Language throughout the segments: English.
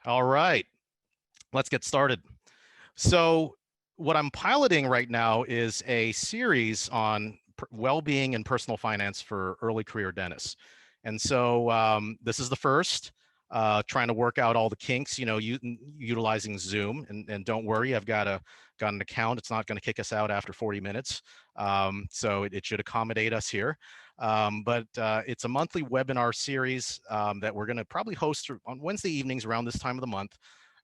All right, let's get started. So, what I'm piloting right now is a series on well-being and personal finance for early career dentists. And so, this is the first, trying to work out all the kinks, utilizing Zoom. And don't worry, I've got an account. It's not going to kick us out after 40 minutes. So it should accommodate us here. But it's a monthly webinar series that we're going to probably host on Wednesday evenings around this time of the month.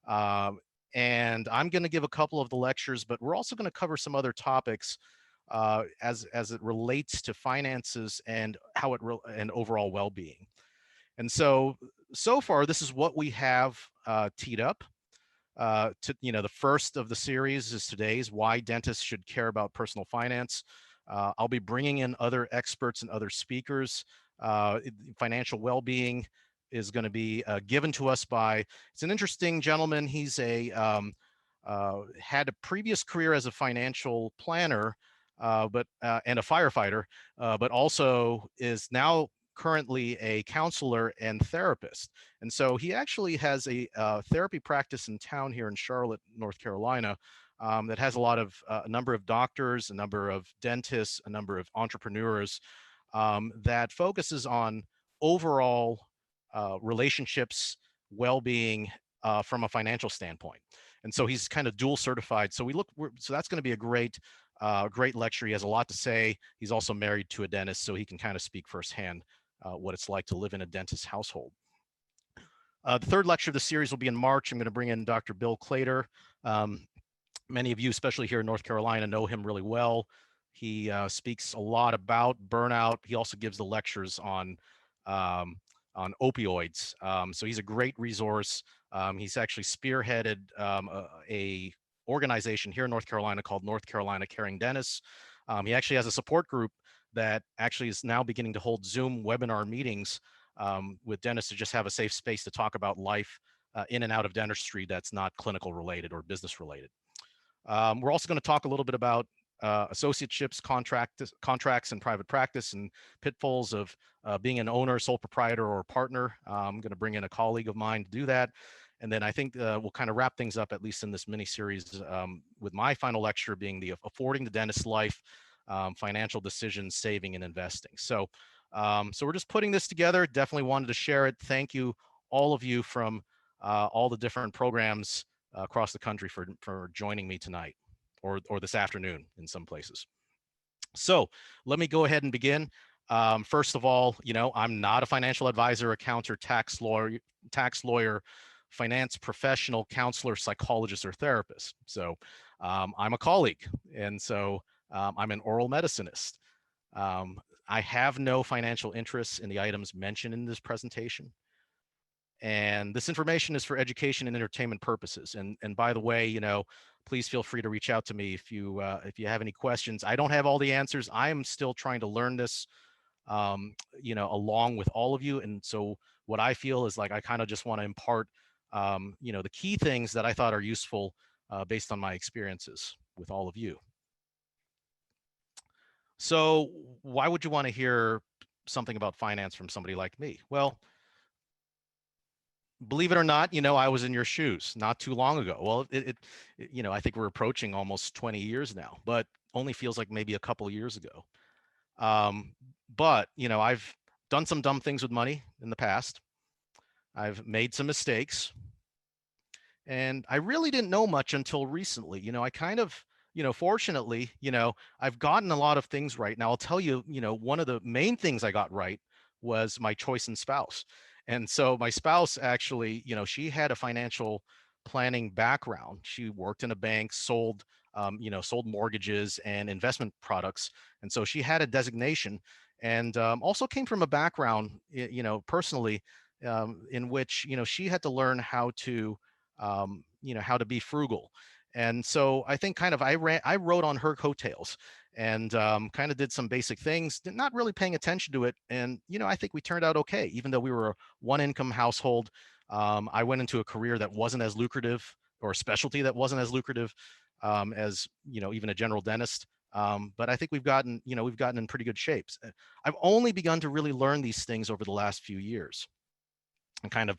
Um, and I'm going to give a couple of the lectures, but we're also going to cover some other topics as it relates to finances and and overall well-being. And so far, this is what we have teed up. The first of the series is today's why dentists should care about personal finance. I'll be bringing in other experts and other speakers. Financial well-being is going to be given to us by, it's an interesting gentleman. He's had a previous career as a financial planner, and a firefighter, but also is now currently a counselor and therapist. And so he actually has a therapy practice in town here in Charlotte, North Carolina, that has a number of doctors, a number of dentists, a number of entrepreneurs, that focuses on overall relationships, well-being from a financial standpoint. And so he's kind of dual certified. So that's going to be a great lecture. He has a lot to say. He's also married to a dentist, so he can kind of speak firsthand what it's like to live in a dentist household. The third lecture of the series will be in March. I'm going to bring in Dr. Bill Clater. Many of you, especially here in North Carolina, know him really well. He speaks a lot about burnout. He also gives the lectures on opioids. So he's a great resource. He's actually spearheaded a organization here in North Carolina called North Carolina Caring Dentists. He actually has a support group that actually is now beginning to hold Zoom webinar meetings with dentists to just have a safe space to talk about life in and out of dentistry that's not clinical related or business related. We're also going to talk a little bit about associateships, contracts, and private practice, and pitfalls of being an owner, sole proprietor, or partner. I'm going to bring in a colleague of mine to do that. And then I think we'll kind of wrap things up, at least in this mini series, with my final lecture being the Affording the Dentist Life, Financial Decisions, Saving, and Investing. So we're just putting this together. Definitely wanted to share it. Thank you, all of you from all the different programs across the country for joining me tonight or this afternoon in some places. So let me go ahead and begin. First of all, I'm not a financial advisor, accountant, tax lawyer, finance professional, counselor, psychologist, or therapist. So I'm a colleague, and so I'm an oral medicinist. I have no financial interests in the items mentioned in this presentation. And this information is for education and entertainment purposes. And by the way, please feel free to reach out to me if you have any questions. I don't have all the answers. I am still trying to learn this, along with all of you. And so what I feel is like I kind of just want to impart, the key things that I thought are useful based on my experiences with all of you. So why would you want to hear something about finance from somebody like me? Well, believe it or not, I was in your shoes not too long ago. Well, I think we're approaching almost 20 years now, but only feels like maybe a couple of years ago. But I've done some dumb things with money in the past. I've made some mistakes, and I really didn't know much until recently. I kind of, fortunately, I've gotten a lot of things right. Now, I'll tell you, one of the main things I got right was my choice in spouse. And so my spouse actually, she had a financial planning background. She worked in a bank, sold mortgages and investment products. And so she had a designation, and also came from a background, personally, in which, she had to learn how to, how to be frugal. And so I think kind of I wrote on her coattails, and kind of did some basic things, not really paying attention to it. And, I think we turned out okay, even though we were a one income household. I went into a career that wasn't as lucrative, or a specialty that wasn't as lucrative as, even a general dentist. But I think we've gotten in pretty good shapes. I've only begun to really learn these things over the last few years. and kind of,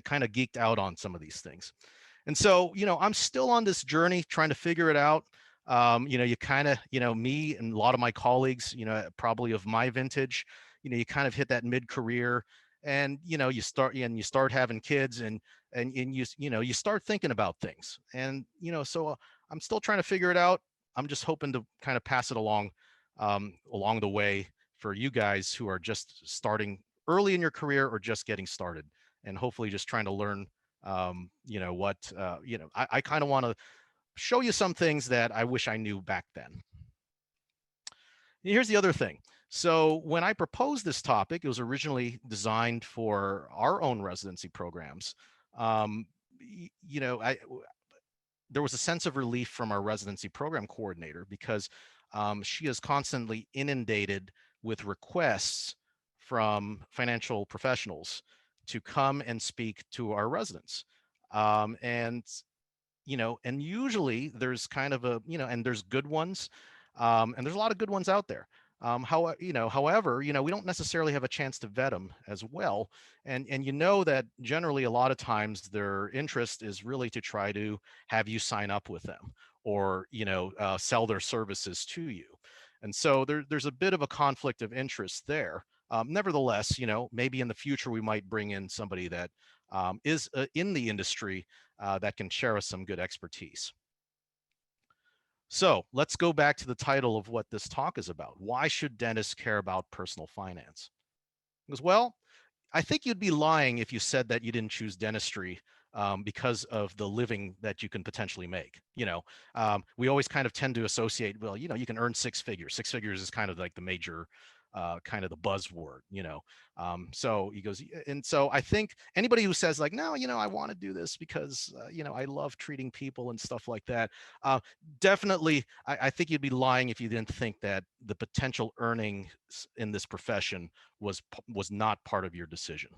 kind of geeked out on some of these things. And so, I'm still on this journey trying to figure it out. You kind of, me and a lot of my colleagues, probably of my vintage, you kind of hit that mid-career, and you start having kids, and you start thinking about things, and so I'm still trying to figure it out. I'm just hoping to kind of pass it along the way for you guys who are just starting early in your career or just getting started, and hopefully just trying to learn I kind of want to show you some things that I wish I knew back then. Here's the other thing. So when I proposed this topic, it was originally designed for our own residency programs. Um, I there was a sense of relief from our residency program coordinator, because she is constantly inundated with requests from financial professionals to come and speak to our residents. And and usually there's kind of and there's good ones, and there's a lot of good ones out there. However, we don't necessarily have a chance to vet them as well, and that generally a lot of times their interest is really to try to have you sign up with them, or sell their services to you, and so there's a bit of a conflict of interest there. Nevertheless, maybe in the future we might bring in somebody that is in the industry, that can share us some good expertise. So let's go back to the title of what this talk is about. Why should dentists care about personal finance? Because, well, I think you'd be lying if you said that you didn't choose dentistry because of the living that you can potentially make. We always kind of tend to associate, well, you can earn six figures. Six figures is kind of like the major, kind of the buzzword. So he goes, and so I think anybody who says like, no, I want to do this because I love treating people and stuff like that. Uh, Definitely, I think you'd be lying if you didn't think that the potential earnings in this profession was not part of your decision.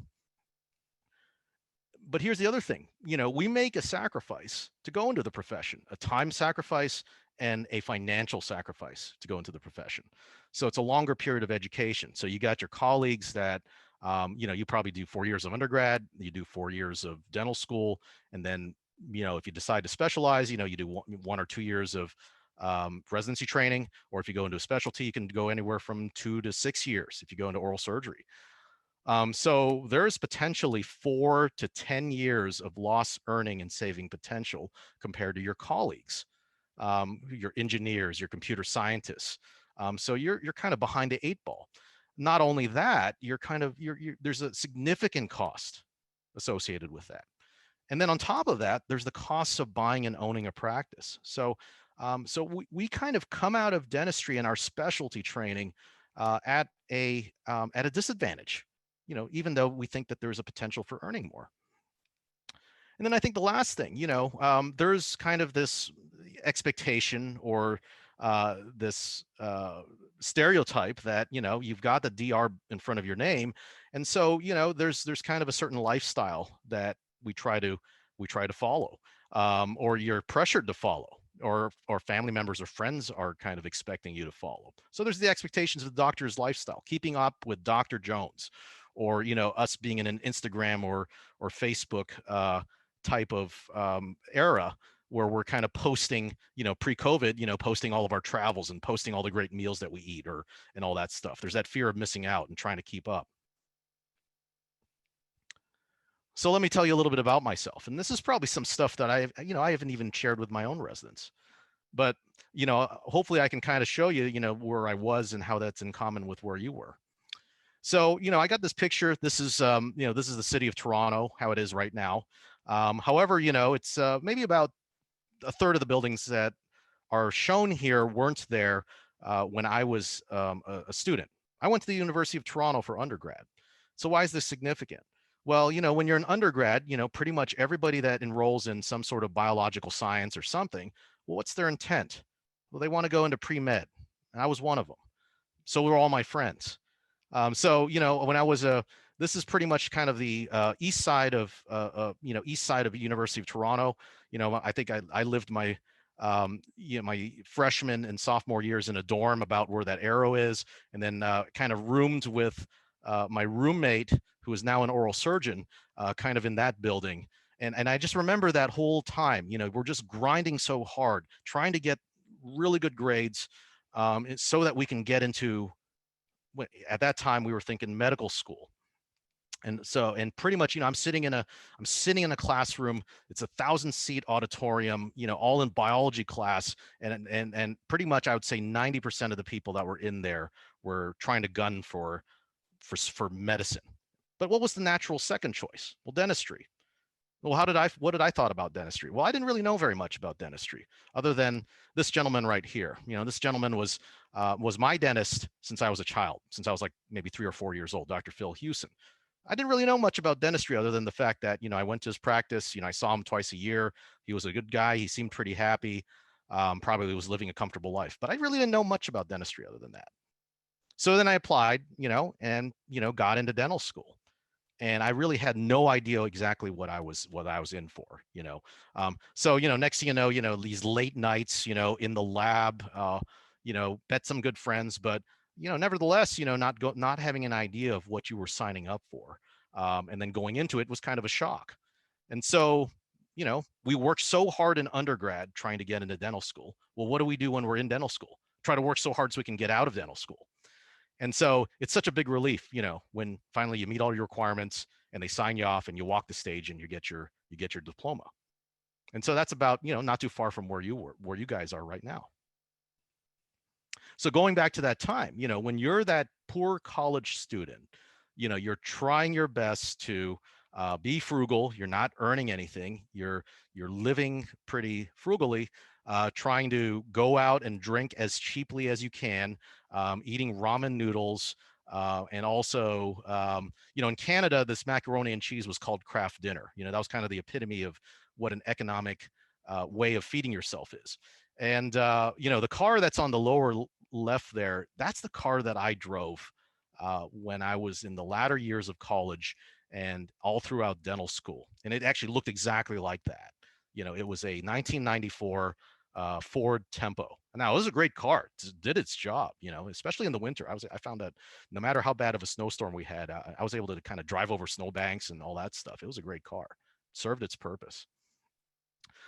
But here's the other thing, we make a sacrifice to go into the profession, a time sacrifice and a financial sacrifice to go into the profession. So it's a longer period of education. So you got your colleagues that you probably do 4 years of undergrad, you do 4 years of dental school, and then if you decide to specialize, you do 1 or 2 years of residency training, or if you go into a specialty, you can go anywhere from 2 to 6 years if you go into oral surgery. So there's potentially 4 to 10 years of lost earning and saving potential compared to your colleagues, your engineers, your computer scientists. So you're kind of behind the eight ball. Not only that, there's a significant cost associated with that. And then on top of that, there's the costs of buying and owning a practice. So we kind of come out of dentistry and our specialty training at a disadvantage, even though we think that there's a potential for earning more. And then I think the last thing, there's kind of this expectation, or this stereotype that you've got the DR in front of your name, and so there's kind of a certain lifestyle that we try to follow, or you're pressured to follow, or family members or friends are kind of expecting you to follow. So there's the expectations of the doctor's lifestyle, keeping up with Dr. Jones, or us being in an Instagram or Facebook type of era, where we're kind of posting, pre-COVID, posting all of our travels and posting all the great meals that we eat, and all that stuff. There's that fear of missing out and trying to keep up. So let me tell you a little bit about myself. And this is probably some stuff that I haven't even shared with my own residents. But, hopefully I can kind of show you, where I was and how that's in common with where you were. So, I got this picture. This is, this is the city of Toronto, how it is right now. However, it's maybe about a third of the buildings that are shown here weren't there when I was a student. I went to the University of Toronto for undergrad. So why is this significant? Well, when you're an undergrad, pretty much everybody that enrolls in some sort of biological science or something, well, what's their intent? Well, they want to go into pre-med, and I was one of them. So were all my friends. So when I was this is pretty much kind of the east side of University of Toronto. I think I lived my my freshman and sophomore years in a dorm about where that arrow is, and then kind of roomed with my roommate, who is now an oral surgeon, kind of in that building. And I just remember that whole time, we're just grinding so hard, trying to get really good grades, so that we can get into, at that time we were thinking medical school. And pretty much, I'm sitting in a classroom. It's 1,000-seat auditorium, all in biology class. And pretty much I would say 90% of the people that were in there were trying to gun for medicine. But what was the natural second choice? Well, dentistry. Well, what did I thought about dentistry? Well, I didn't really know very much about dentistry, other than this gentleman right here. This gentleman was my dentist since I was a child, since I was like maybe 3 or 4 years old, Dr. Phil Hewson. I didn't really know much about dentistry, other than the fact that, I went to his practice. I saw him twice a year. He was a good guy. He seemed pretty happy. Probably was living a comfortable life, but I really didn't know much about dentistry other than that. So then I applied, and, got into dental school. And I really had no idea exactly what I was in for. So, next thing these late nights, in the lab, met some good friends, but, nevertheless, not having an idea of what you were signing up for. And then going into it was kind of a shock. And so, we worked so hard in undergrad trying to get into dental school. Well, what do we do when we're in dental school? Try to work so hard so we can get out of dental school. And so it's such a big relief, when finally you meet all your requirements and they sign you off and you walk the stage and you get your diploma. And so that's about, not too far from where you guys are right now. So going back to that time, when you're that poor college student, you're trying your best to be frugal. You're not earning anything. You're living pretty frugally, trying to go out and drink as cheaply as you can, eating ramen noodles, and also, in Canada, this macaroni and cheese was called craft dinner. That was kind of the epitome of what an economic way of feeding yourself is. And the car that's on the lower left there, that's the car that I drove when I was in the latter years of college and all throughout dental school. And it actually looked exactly like that. It was a 1994 Ford Tempo. Now, it was a great car. It did its job, especially in the winter. I found that no matter how bad of a snowstorm we had, I was able to kind of drive over snowbanks and all that stuff. It was a great car. It served its purpose.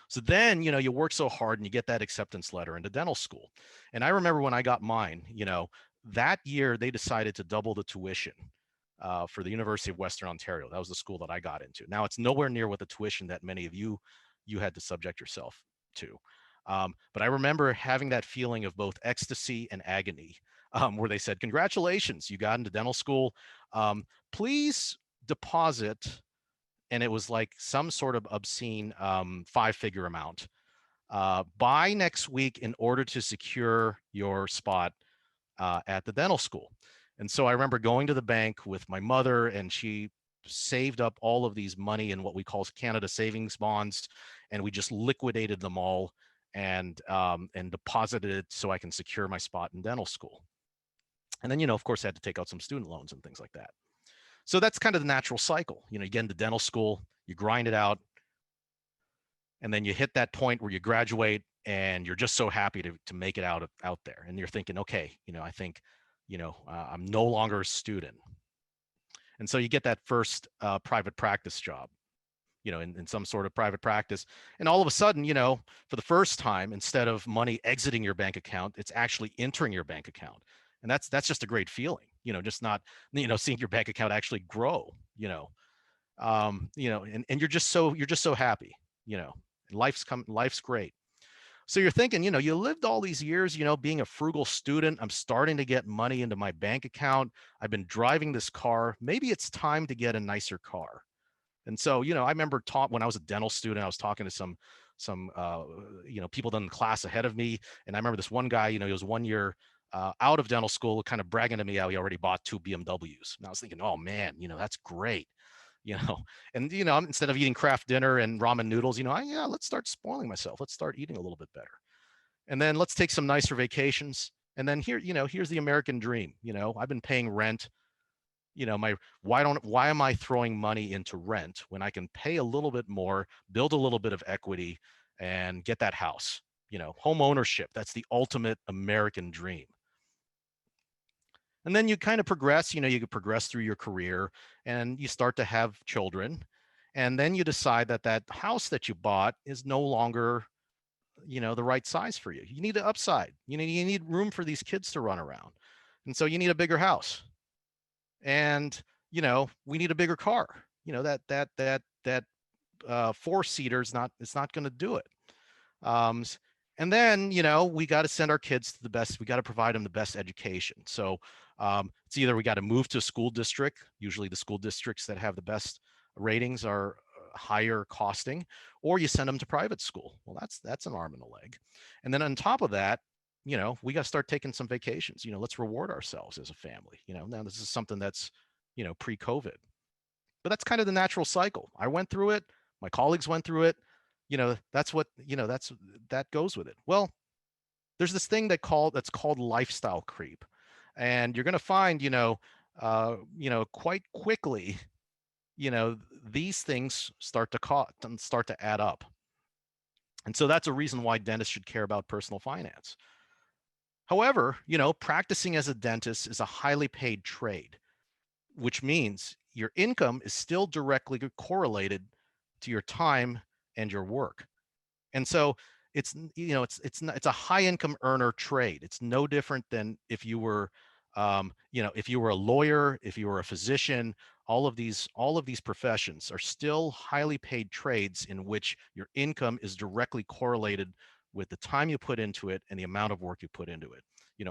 So then, you work so hard and you get that acceptance letter into dental school. And I remember when I got mine, that year they decided to double the tuition for the University of Western Ontario. That was the school that I got into. Now, it's nowhere near what the tuition that many of you had to subject yourself to. But I remember having that feeling of both ecstasy and agony, where they said, "Congratulations, you got into dental school. Please deposit," and it was like some sort of obscene 5-figure amount, by next week in order to secure your spot at the dental school. And so I remember going to the bank with my mother, and she saved up all of these money in what we call Canada savings bonds, and we just liquidated them all and deposited it so I can secure my spot in dental school. And then, of course, I had to take out some student loans and things like that. So that's kind of the natural cycle. You get into dental school, you grind it out, and then you hit that point where you graduate and you're just so happy to make it out there. And you're thinking, okay, I think, I'm no longer a student. And so you get that first private practice job, in some sort of private practice. And all of a sudden, for the first time, instead of money exiting your bank account, it's actually entering your bank account. And that's just a great feeling, just not, seeing your bank account actually grow, and you're just so happy, life's great. So you're thinking, you lived all these years, being a frugal student. I'm starting to get money into my bank account. I've been driving this car. Maybe it's time to get a nicer car. And so, I remember when I was a dental student, I was talking to some people in the class ahead of me. And I remember this one guy, he was 1 year out of dental school, kind of bragging to me how he already bought 2 BMWs. And I was thinking, oh man, that's great. And instead of eating craft dinner and ramen noodles, let's start spoiling myself. Let's start eating a little bit better. And then let's take some nicer vacations. And then here's the American dream. I've been paying rent. Why am I throwing money into rent when I can pay a little bit more, build a little bit of equity, and get that house? Home ownership, that's the ultimate American dream. And then you kind of progress, you could progress through your career and you start to have children. And then you decide that that house that you bought is no longer, the right size for you. You need to upside. You need room for these kids to run around. And so you need a bigger house. And, we need a bigger car. That four-seater is not, it's not going to do it. Um, and then, we got to send our kids to the best, we got to provide them the best education. So it's either we got to move to a school district, usually the school districts that have the best ratings are higher costing, or you send them to private school. Well, that's an arm and a leg. And then on top of that, we got to start taking some vacations. Let's reward ourselves as a family. Now this is something that's, pre-COVID, but that's kind of the natural cycle. I went through it. My colleagues went through it. That's what, that goes with it. Well, there's this thing that's called lifestyle creep. And you're going to find, quite quickly, you know, these things start to add up. And so that's a reason why dentists should care about personal finance. However, practicing as a dentist is a highly paid trade, which means your income is still directly correlated to your time and your work. And so it's a high income earner trade. It's no different than if you were if you were a lawyer, if you were a physician. All of these professions are still highly paid trades in which your income is directly correlated with the time you put into it and the amount of work you put into it.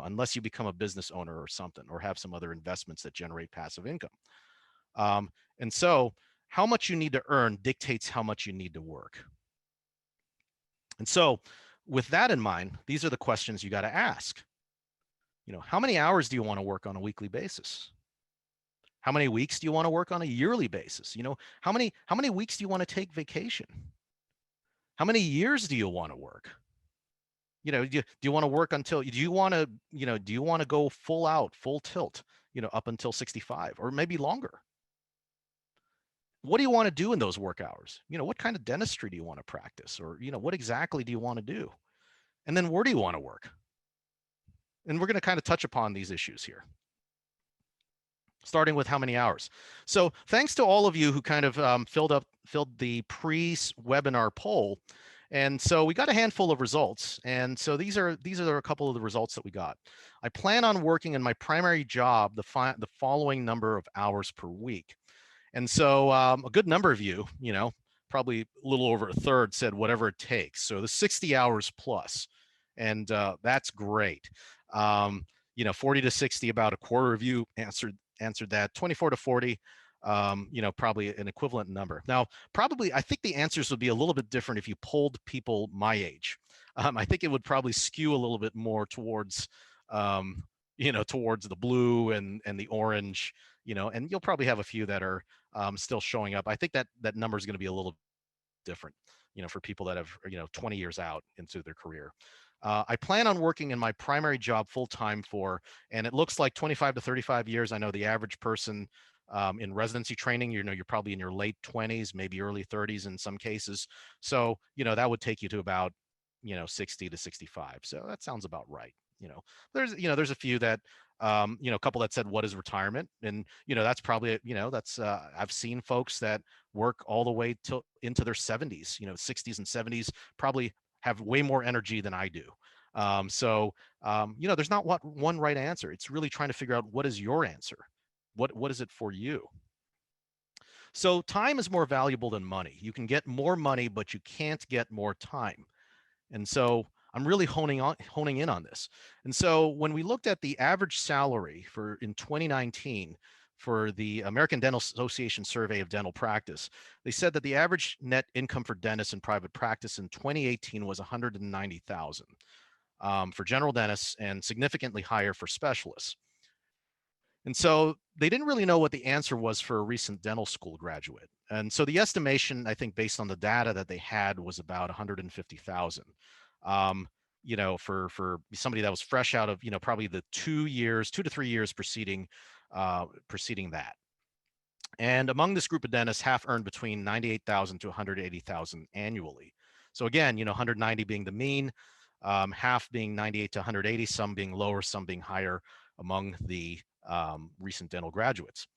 Unless you become a business owner or something, or have some other investments that generate passive income. And so how much you need to earn dictates how much you need to work. And so with that in mind, these are the questions you got to ask. How many hours do you want to work on a weekly basis? How many weeks do you want to work on a yearly basis? How many weeks do you want to take vacation? How many years do you want to work? Do you want to work until, do you want to go full out, full tilt, up until 65 or maybe longer? What do you want to do in those work hours? What kind of dentistry do you want to practice? Or, what exactly do you want to do? And then where do you want to work? And we're going to kind of touch upon these issues here, starting with how many hours. So thanks to all of you who kind of filled the pre-webinar poll. And so we got a handful of results. And so these are a couple of the results that we got. I plan on working in my primary job the following number of hours per week. And so a good number of you, probably a little over a third, said whatever it takes. So the 60 hours plus, and that's great. 40 to 60, about a quarter of you answered that. 24 to 40, probably an equivalent number. Now, probably, I think the answers would be a little bit different if you polled people my age. I think it would probably skew a little bit more towards, towards the blue and the orange, and you'll probably have a few that are still showing up. I think that number is going to be a little different, for people that have, 20 years out into their career. I plan on working in my primary job full time and it looks like 25 to 35 years. I know the average person in residency training, you're probably in your late 20s, maybe early 30s in some cases. So, that would take you to about, 60 to 65. So that sounds about right. There's a few that, a couple that said, what is retirement? And, that's probably, that's, I've seen folks that work all the way into their 70s, 60s and 70s, probably have way more energy than I do. There's not one right answer. It's really trying to figure out, what is your answer? What is it for you? So time is more valuable than money. You can get more money, but you can't get more time. And so I'm really honing in on this. And so when we looked at the average salary in 2019 for the American Dental Association survey of dental practice, they said that the average net income for dentists in private practice in 2018 was $190,000 for general dentists, and significantly higher for specialists. And so they didn't really know what the answer was for a recent dental school graduate. And so the estimation, I think, based on the data that they had, was about 150,000. For somebody that was fresh out of, probably the 2 to 3 years preceding that. And among this group of dentists, half earned between 98,000 to 180,000 annually. So again, 190 being the mean, half being 98 to 180, some being lower, some being higher among the recent dental graduates.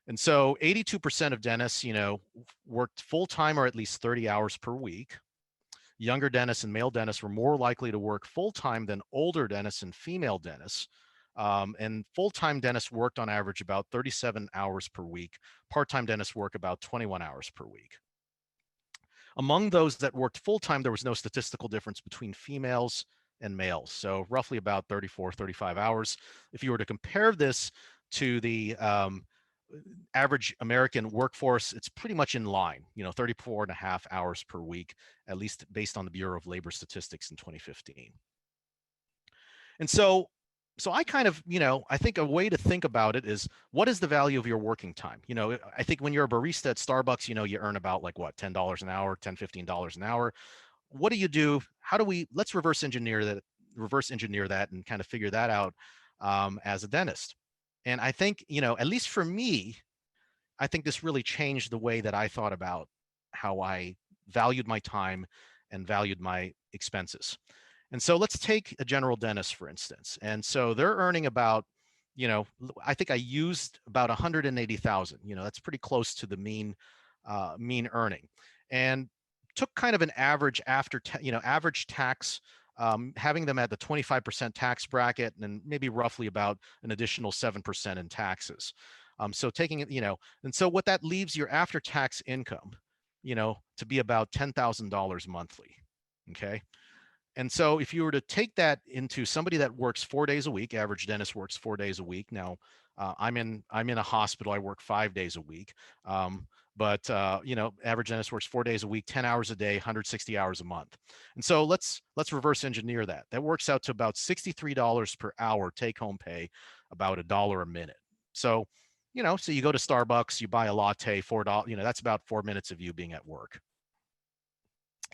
And so 82% of dentists, worked full time or at least 30 hours per week. Younger dentists and male dentists were more likely to work full time than older dentists and female dentists. And full time dentists worked on average about 37 hours per week. Part time dentists work about 21 hours per week. Among those that worked full time, there was no statistical difference between females and males. So roughly about 34, 35 hours. If you were to compare this to the average American workforce, it's pretty much in line, 34 and a half hours per week, at least based on the Bureau of Labor Statistics in 2015. And so I kind of, I think a way to think about it is, what is the value of your working time? I think when you're a barista at Starbucks, you earn about like what, $10 an hour, $10, $15 an hour. What do you do? Let's reverse engineer that and kind of figure that out as a dentist. And I think, at least for me, I think this really changed the way that I thought about how I valued my time and valued my expenses. And so let's take a general dentist, for instance. And so they're earning about, I think I used about 180,000. That's pretty close to the mean earning, and took kind of an average average tax, having them at the 25% tax bracket, and then maybe roughly about an additional 7% in taxes. So taking it, and so what that leaves your after-tax income, to be about $10,000 monthly. Okay. And so if you were to take that into somebody that works 4 days a week, average dentist works 4 days a week. Now, I'm in a hospital. I work 5 days a week. But average dentist works 4 days a week, 10 hours a day, 160 hours a month. And so let's reverse engineer that. That works out to about $63 per hour take home pay, about $1 a minute. So, so you go to Starbucks, you buy a latte, $4, that's about 4 minutes of you being at work.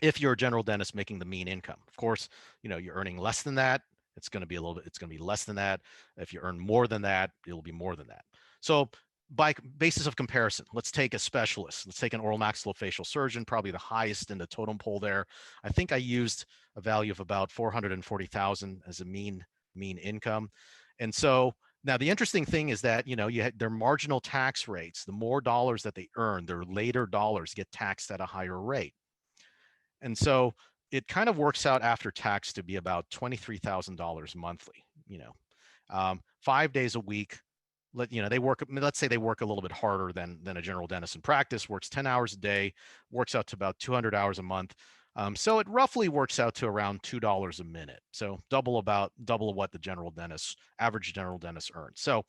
If you're a general dentist making the mean income, of course, you're earning less than that, it's going to be less than that. If you earn more than that, it'll be more than that. So by basis of comparison, let's take a specialist. Let's take an oral maxillofacial surgeon, probably the highest in the totem pole there. I think I used a value of about 440,000 as a mean income. And so now the interesting thing is that, their marginal tax rates, the more dollars that they earn, their later dollars get taxed at a higher rate. And so it kind of works out after tax to be about $23,000 monthly, 5 days a week. Let's say they work a little bit harder than a general dentist in practice, works 10 hours a day, works out to about 200 hours a month. So it roughly works out to around $2 a minute. So double of what the average general dentist earns. So,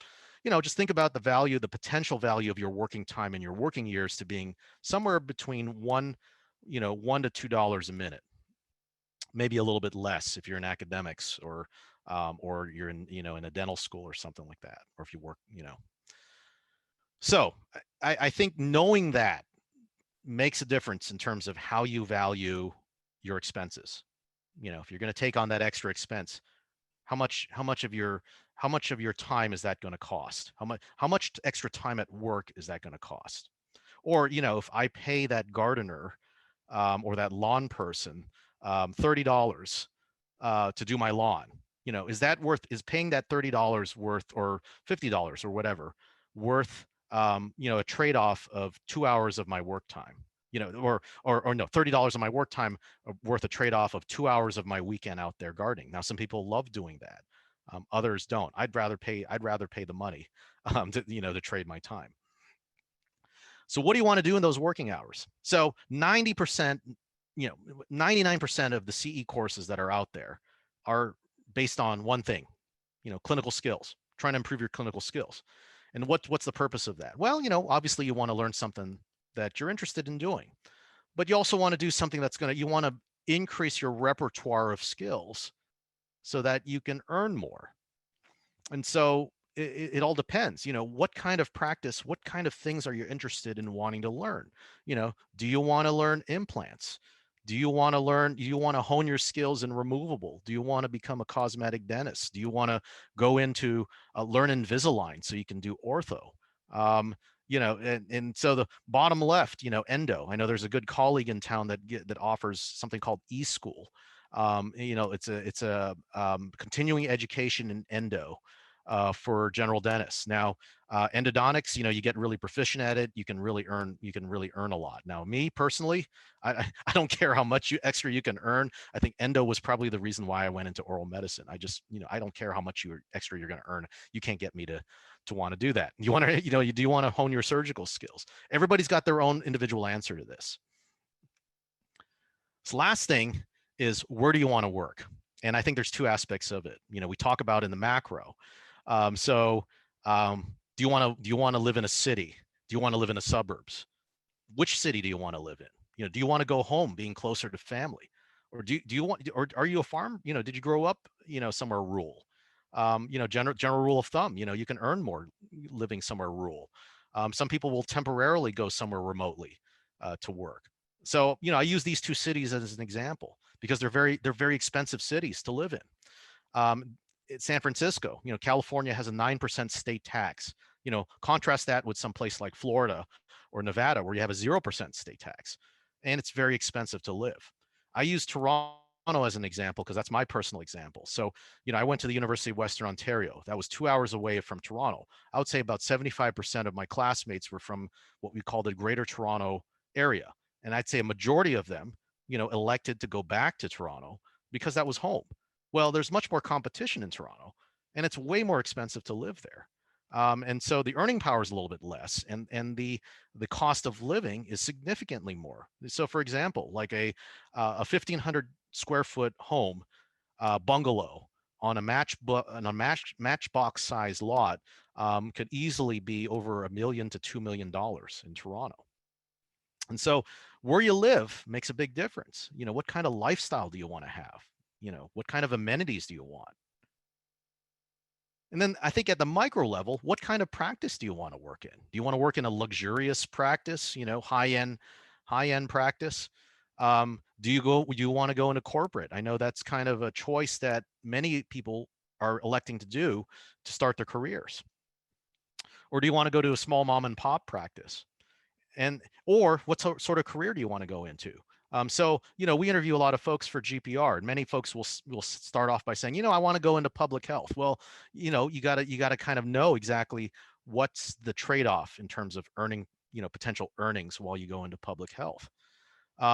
just think about the potential value of your working time in your working years to being somewhere between $1 to $2 a minute, maybe a little bit less if you're in academics or you're in a dental school or something like that, or if you work, So I think knowing that makes a difference in terms of how you value your expenses. If you're going to take on that extra expense, how much of your time is that going to cost? How much extra time at work is that going to cost? Or, if I pay that gardener or that lawn person $30 to do my lawn, is paying that $30 worth, or $50 or whatever, worth a trade-off of 2 hours of my work time, or no, $30 of my work time worth a trade-off of 2 hours of my weekend out there gardening. Now, some people love doing that. Others don't. I'd rather pay the money to trade my time. So what do you want to do in those working hours? So 90%, 99% of the CE courses that are out there are based on one thing, clinical skills, trying to improve your clinical skills. And what's the purpose of that? Well, obviously you want to learn something that you're interested in doing, but you also want to do something you want to increase your repertoire of skills so that you can earn more. And so it all depends, what kind of practice, what kind of things are you interested in wanting to learn? Do you want to learn implants? Do you want to hone your skills in removable? Do you want to become a cosmetic dentist? Do you want to go into learn Invisalign so you can do ortho? And so the bottom left, endo. I know there's a good colleague in town that offers something called eSchool. It's a continuing education in endo. for general dentists. Now, endodontics, you get really proficient at it. You can really earn a lot. Now, me personally, I don't care how much extra you can earn. I think endo was probably the reason why I went into oral medicine. I just, I don't care how much extra you're going to earn. You can't get me to want to do that. You want to, do you want to hone your surgical skills? Everybody's got their own individual answer to this. So last thing is, where do you want to work? And I think there's two aspects of it. We talk about in the macro. Do you want to live in a city? Do you want to live in the suburbs? Which city do you want to live in? Do you want to go home, being closer to family, or do you want, or are you a farm? Did you grow up, somewhere rural? General rule of thumb. You can earn more living somewhere rural. Some people will temporarily go somewhere remotely to work. So, I use these two cities as an example because they're very expensive cities to live in. San Francisco, California has a 9% state tax. Contrast that with some place like Florida or Nevada, where you have a 0% state tax, and it's very expensive to live. I use Toronto as an example because that's my personal example. So, I went to the University of Western Ontario. That was 2 hours away from Toronto. I would say about 75% of my classmates were from what we call the Greater Toronto area. And I'd say a majority of them, elected to go back to Toronto because that was home. Well, there's much more competition in Toronto, and it's way more expensive to live there. And so the earning power is a little bit less, and the cost of living is significantly more. So, for example, like a 1,500 square foot home bungalow on a matchbox size lot could easily be over $1 million to $2 million in Toronto. And so where you live makes a big difference. What kind of lifestyle do you want to have? What kind of amenities do you want? And then I think at the micro level, what kind of practice do you want to work in? Do you want to work in a luxurious practice, high end practice? Do you want to go into corporate? I know that's kind of a choice that many people are electing to do to start their careers. Or do you want to go to a small mom and pop practice? Or what sort of career do you want to go into? So, we interview a lot of folks for GPR, and many folks will start off by saying, I want to go into public health. Well, you gotta kind of know exactly what's the trade-off in terms of earning, potential earnings while you go into public health.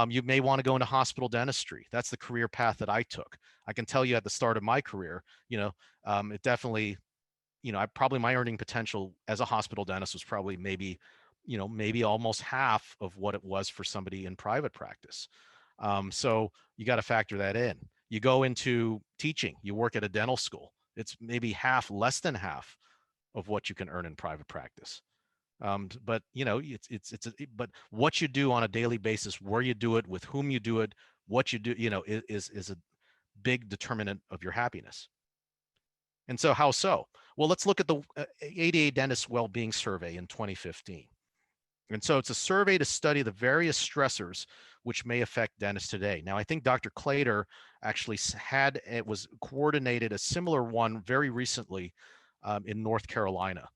You may want to go into hospital dentistry. That's the career path that I took. I can tell you at the start of my career, it definitely, I probably my earning potential as a hospital dentist was probably maybe almost half of what it was for somebody in private practice. So you got to factor that in. You go into teaching, you work at a dental school. It's maybe less than half of what you can earn in private practice. But but what you do on a daily basis, where you do it, with whom you do it, what you do, is a big determinant of your happiness. And so how so? Well, let's look at the ADA Dentist Wellbeing Survey in 2015. And so it's a survey to study the various stressors which may affect dentists today. Now, I think Dr. Clater actually coordinated a similar one very recently in North Carolina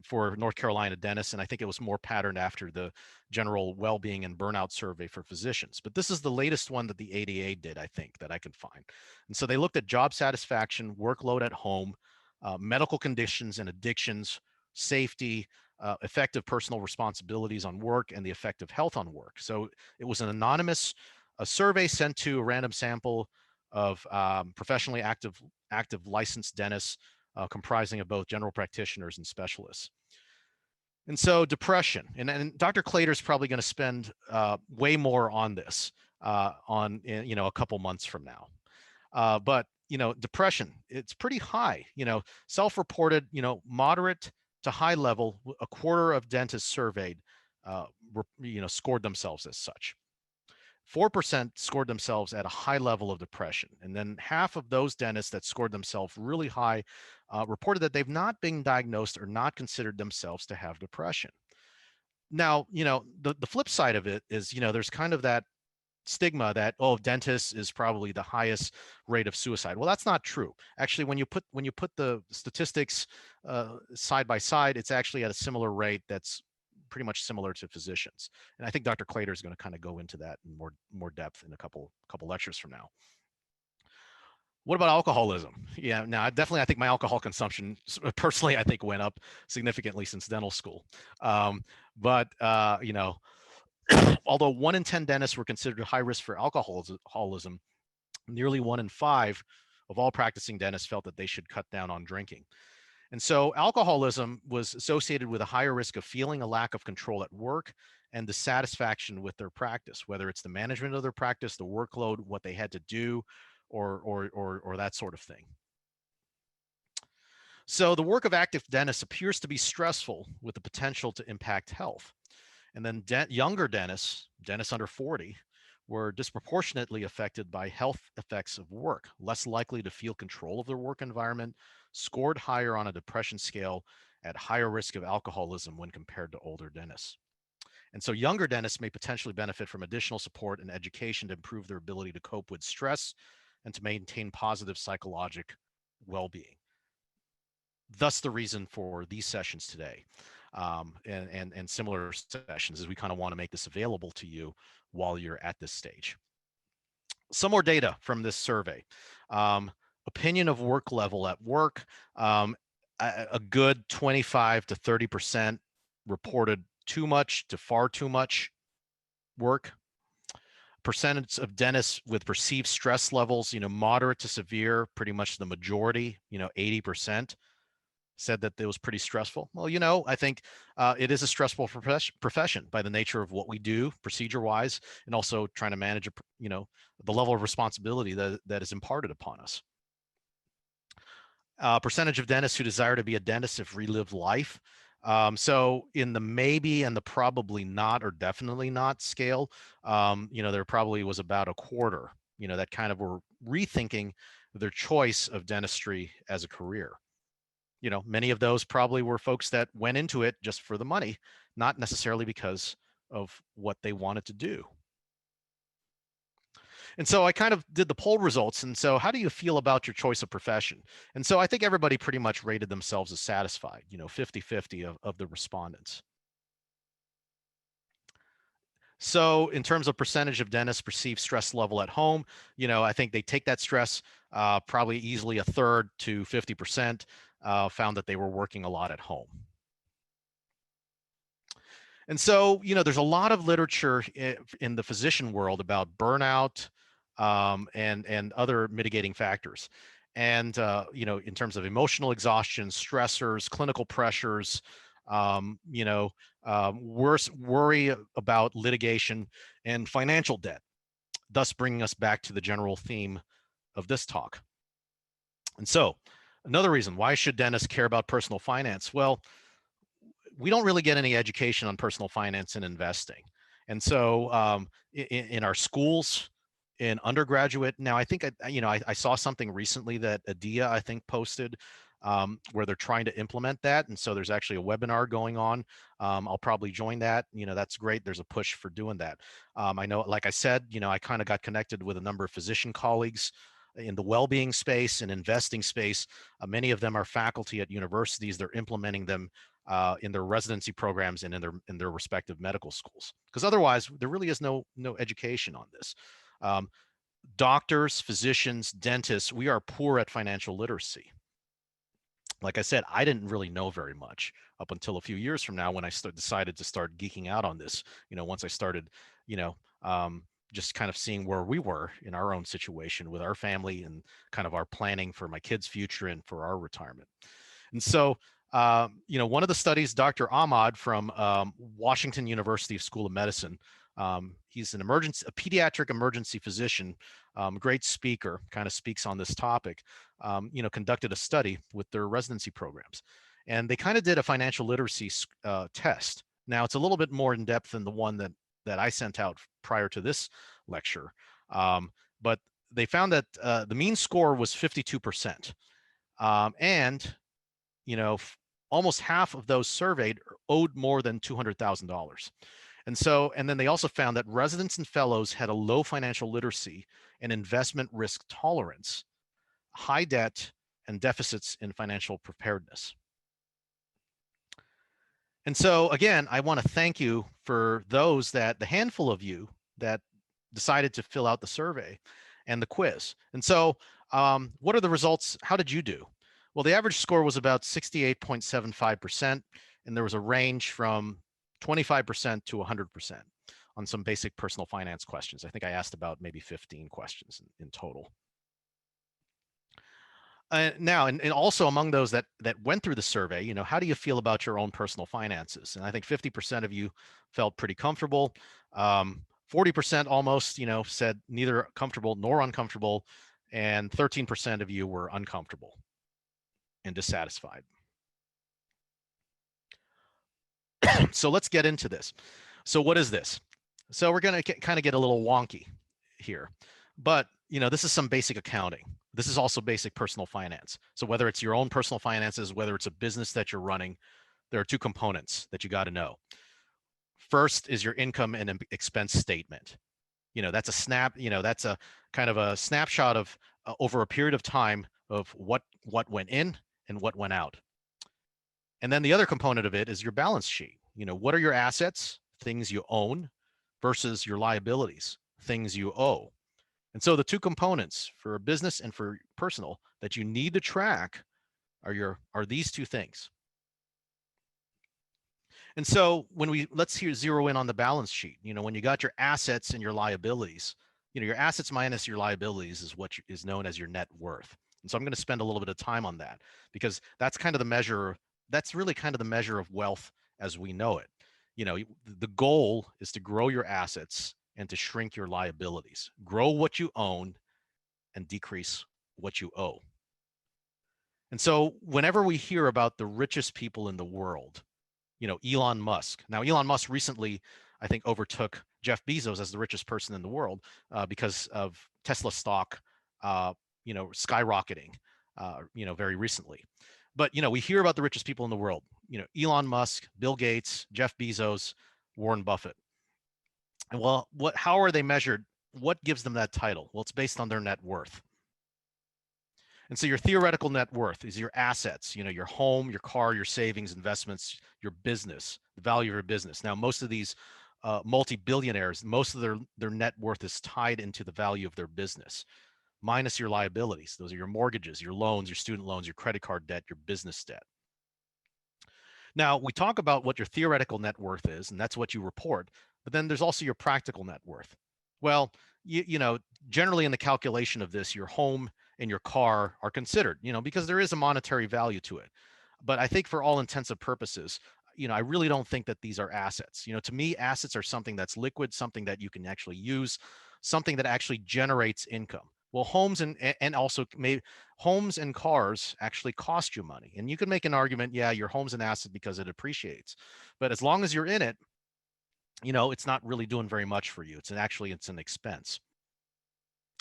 for North Carolina dentists. And I think it was more patterned after the general well-being and burnout survey for physicians. But this is the latest one that the ADA did, I think, that I can find. And so they looked at job satisfaction, workload at home, medical conditions and addictions, safety, effective personal responsibilities on work, and the effect of health on work. So it was an anonymous survey sent to a random sample of professionally active licensed dentists comprising of both general practitioners and specialists. And so depression, and Dr. Clater is probably going to spend way more on this a couple months from now. But depression, it's pretty high. Self-reported, moderate to high level. A quarter of dentists surveyed, scored themselves as such. 4% scored themselves at a high level of depression. And then half of those dentists that scored themselves really high reported that they've not been diagnosed or not considered themselves to have depression. Now, the flip side of it is, there's kind of that stigma that, oh, dentists is probably the highest rate of suicide. Well, that's not true. Actually, when you put the statistics side by side, it's actually at a similar rate that's pretty much similar to physicians. And I think Dr. Clater is going to kind of go into that in more depth in a couple lectures from now. What about alcoholism? Yeah, now I think my alcohol consumption personally I think went up significantly since dental school. Um, but although 1 in 10 dentists were considered high risk for alcoholism, nearly 1 in 5 of all practicing dentists felt that they should cut down on drinking. And so alcoholism was associated with a higher risk of feeling a lack of control at work and dissatisfaction with their practice, whether it's the management of their practice, the workload, what they had to do, or that sort of thing. So the work of active dentists appears to be stressful with the potential to impact health. And then younger dentists, dentists under 40, were disproportionately affected by health effects of work, less likely to feel control of their work environment, scored higher on a depression scale, at higher risk of alcoholism when compared to older dentists. And so younger dentists may potentially benefit from additional support and education to improve their ability to cope with stress and to maintain positive psychological well-being. Thus the reason for these sessions today, and similar sessions, is we kind of want to make this available to you while you're at this stage. Some more data from this survey. Opinion of work level at work. A good 25 to 30% reported too much to far too much work. Percentage of dentists with perceived stress levels, moderate to severe, pretty much the majority, 80%. Said that it was pretty stressful. Well, I think it is a stressful profession by the nature of what we do procedure-wise, and also trying to manage, the level of responsibility that is imparted upon us. Percentage of dentists who desire to be a dentist have relived life. So in the maybe and the probably not or definitely not scale, there probably was about a quarter, that kind of were rethinking their choice of dentistry as a career. Many of those probably were folks that went into it just for the money, not necessarily because of what they wanted to do. And so I kind of did the poll results. And so how do you feel about your choice of profession? And so I think everybody pretty much rated themselves as satisfied, 50-50 of the respondents. So in terms of percentage of dentists perceived stress level at home, I think they take that stress, probably easily a third to 50%, found that they were working a lot at home. And so, there's a lot of literature in the physician world about burnout, and other mitigating factors. And, in terms of emotional exhaustion, stressors, clinical pressures, worry about litigation and financial debt, thus bringing us back to the general theme of this talk. And so, another reason, why should dentists care about personal finance? Well, we don't really get any education on personal finance and investing. And so in our schools, in undergraduate, now I think, I saw something recently that ADIA, I think, posted, where they're trying to implement that. And so there's actually a webinar going on. I'll probably join that. That's great. There's a push for doing that. I know, like I said, I kind of got connected with a number of physician colleagues in the well-being space and investing space. Many of them are faculty at universities. They're implementing them in their residency programs and in their respective medical schools, because otherwise there really is no education on this. Doctors, physicians, dentists, we are poor at financial literacy. Like I said, I didn't really know very much up until a few years from now, when I decided to start geeking out on this. Once I started, just kind of seeing where we were in our own situation with our family and kind of our planning for my kids' future and for our retirement. And so, one of the studies, Dr. Ahmad from Washington University School of Medicine, he's a pediatric emergency physician, great speaker, kind of speaks on this topic, conducted a study with their residency programs. And they kind of did a financial literacy test. Now, it's a little bit more in depth than the one that I sent out prior to this lecture. But they found that the mean score was 52%. And almost half of those surveyed owed more than $200,000. And then they also found that residents and fellows had a low financial literacy and investment risk tolerance, high debt, and deficits in financial preparedness. And so again, I want to thank you for the handful of you that decided to fill out the survey. and the quiz. And so what are the results? How did you do? Well, the average score was about 68.75%, and there was a range from 25% to 100% on some basic personal finance questions. I think I asked about maybe 15 questions in total. Now, and also among those that went through the survey, you know, how do you feel about your own personal finances? And I think 50% of you felt pretty comfortable. 40% almost, you know, said neither comfortable nor uncomfortable, and 13% of you were uncomfortable and dissatisfied. So let's get into this. So what is this? So we're going to kind of get a little wonky here, but you know, this is some basic accounting. This is also basic personal finance. So whether it's your own personal finances, whether it's a business that you're running, there are two components that you got to know. First is your income and expense statement. You know, that's a that's a kind of a snapshot of over a period of time of what went in and what went out. And then the other component of it is your balance sheet. You know, what are your assets, things you own, versus your liabilities, things you owe. And so the two components for a business and for personal that you need to track are these two things. And so when let's zero in on the balance sheet. You know, when you got your assets and your liabilities, you know, your assets minus your liabilities is what is known as your net worth. And so I'm going to spend a little bit of time on that because that's kind of the measure. That's really kind of the measure of wealth as we know it. You know, the goal is to grow your assets and to shrink your liabilities. Grow what you own and decrease what you owe. And so whenever we hear about the richest people in the world, you know, Elon Musk. Now, Elon Musk recently, I think, overtook Jeff Bezos as the richest person in the world because of Tesla stock, you know, skyrocketing, you know, very recently. But, you know, we hear about the richest people in the world, you know, Elon Musk, Bill Gates, Jeff Bezos, Warren Buffett. And well, how are they measured? What gives them that title? Well, it's based on their net worth. And so your theoretical net worth is your assets, you know, your home, your car, your savings, investments, your business, the value of your business. Now, most of these multi-billionaires, most of their net worth is tied into the value of their business, minus your liabilities. Those are your mortgages, your loans, your student loans, your credit card debt, your business debt. Now, we talk about what your theoretical net worth is, and that's what you report, but then there's also your practical net worth. Well, you know, generally in the calculation of this, your home and your car are considered, you know, because there is a monetary value to it. But I think for all intents and purposes, you know, I really don't think that these are assets. You know, to me, assets are something that's liquid, something that you can actually use, something that actually generates income. Well, homes and also maybe homes and cars actually cost you money. And you can make an argument, yeah, your home's an asset because it appreciates. But as long as you're in it, you know, it's not really doing very much for you. It's an expense.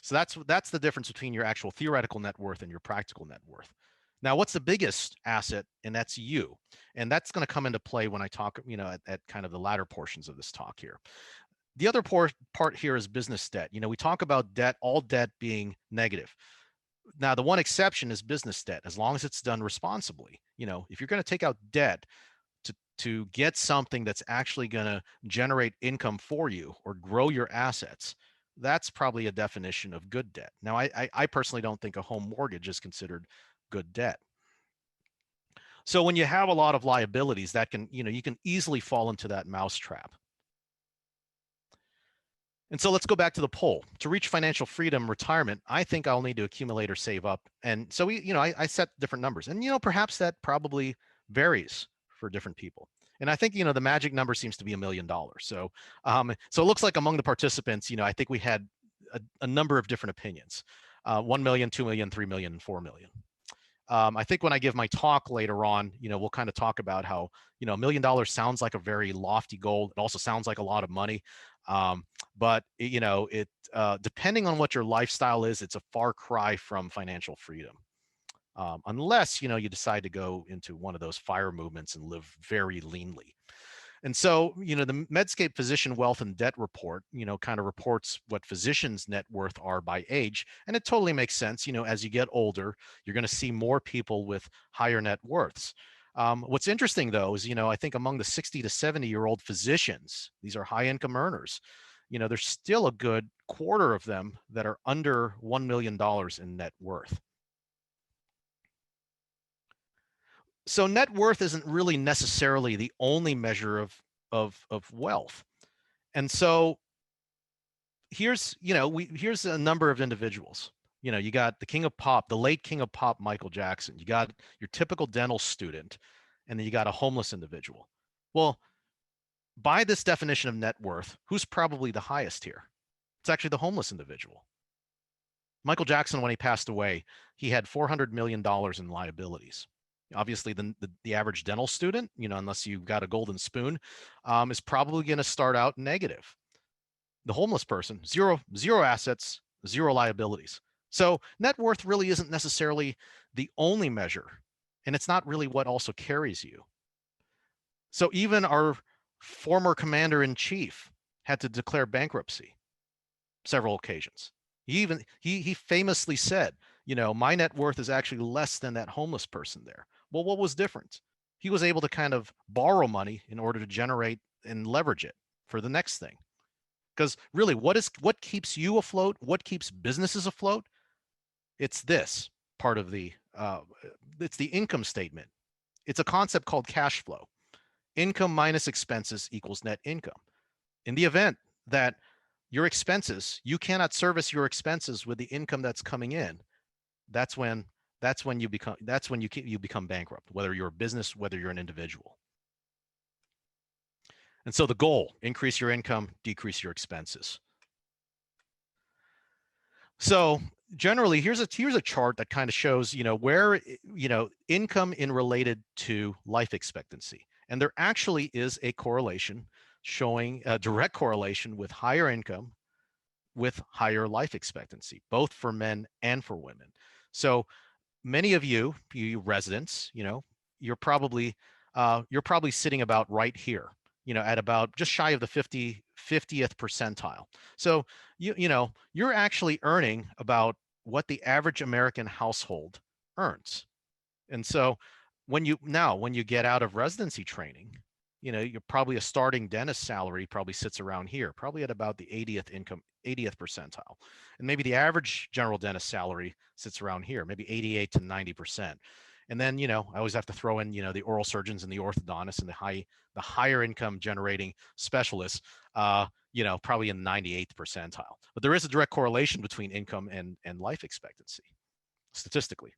So that's the difference between your actual theoretical net worth and your practical net worth. Now, what's the biggest asset? And that's you. And that's going to come into play when I talk, you know, at kind of the latter portions of this talk here. The other part here is business debt. You know, we talk about debt, all debt being negative. Now, the one exception is business debt, as long as it's done responsibly. You know, if you're going to take out debt to get something that's actually going to generate income for you or grow your assets, that's probably a definition of good debt. Now, I personally don't think a home mortgage is considered good debt. So when you have a lot of liabilities, that can, you know, you can easily fall into that mousetrap. And so let's go back to the poll. To reach financial freedom, retirement, I think I'll need to accumulate or save up. And so you know, I set different numbers, and you know, perhaps that probably varies for different people. And I think, you know, the magic number seems to be $1 million. So, so it looks like among the participants, you know, I think we had a number of different opinions: 1 million, 2 million, 3 million, and 4 million. I think when I give my talk later on, you know, we'll kind of talk about how, you know, $1 million sounds like a very lofty goal. It also sounds like a lot of money. But you know, depending on what your lifestyle is, it's a far cry from financial freedom. Unless, you know, you decide to go into one of those fire movements and live very leanly. And so, you know, the Medscape Physician Wealth and Debt Report, you know, kind of reports what physicians' net worth are by age. And it totally makes sense. You know, as you get older, you're going to see more people with higher net worths. What's interesting, though, is, you know, I think among the 60 to 70-year-old physicians, these are high income earners, there's still a good quarter of them that are under $1 million in net worth. So net worth isn't really necessarily the only measure of wealth. And so here's a number of individuals. You got the king of pop, the late king of pop, Michael Jackson. You got your typical dental student, and then you got a homeless individual. Well, by this definition of net worth, who's probably the highest here? It's actually the homeless individual. Michael Jackson, when he passed away, he had $400 million in liabilities. Obviously, the average dental student, unless you've got a golden spoon, is probably going to start out negative. The homeless person, zero assets, zero liabilities. So net worth really isn't necessarily the only measure, and it's not really what also carries you. So even our former commander-in-chief had to declare bankruptcy several occasions. He famously said, my net worth is actually less than that homeless person there. Well, what was different? He was able to kind of borrow money in order to generate and leverage it for the next thing. Because really, what keeps you afloat? What keeps businesses afloat? It's this part of it's the income statement. It's a concept called cash flow. Income minus expenses equals net income. In the event that your expenses, you cannot service your expenses with the income that's coming in, that's when you become bankrupt, whether you're a business, whether you're an individual. And so the goal, increase your income, decrease your expenses. So generally, here's a chart that kind of shows, where, income in related to life expectancy. And there actually is a correlation showing a direct correlation with higher income with higher life expectancy, both for men and for women. So many of you residents, you're probably sitting about right here, at about just shy of the 50th percentile. So you're actually earning about what the average American household earns. And so when you get out of residency training, you're probably a starting dentist salary probably sits around here, probably at about the 80th percentile. And maybe the average general dentist salary sits around here, maybe 88 to 90%. And then, I always have to throw in, the oral surgeons and the orthodontists and the higher income generating specialists, probably in the 98th percentile. But there is a direct correlation between income and life expectancy, statistically.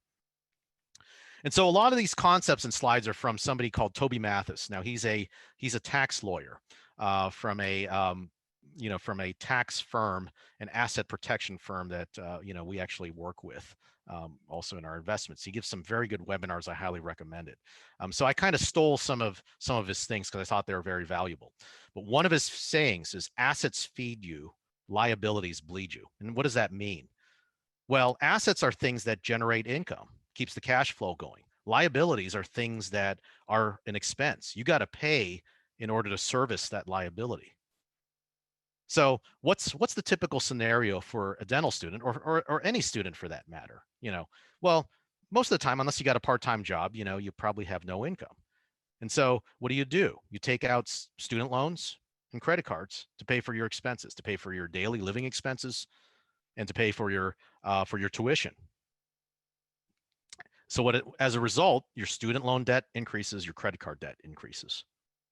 And so a lot of these concepts and slides are from somebody called Toby Mathis. Now he's a tax lawyer from a tax firm, an asset protection firm that we actually work with also in our investments. He gives some very good webinars. I highly recommend it. So I kind of stole some of his things because I thought they were very valuable. But one of his sayings is, assets feed you, liabilities bleed you. And what does that mean? Well, assets are things that generate income, keeps the cash flow going. Liabilities are things that are an expense. You got to pay in order to service that liability. So what's the typical scenario for a dental student or any student for that matter? Well, most of the time, unless you got a part-time job, you probably have no income. And so what do? You take out student loans and credit cards to pay for your expenses, to pay for your daily living expenses, and to pay for your tuition. So as a result, your student loan debt increases, your credit card debt increases.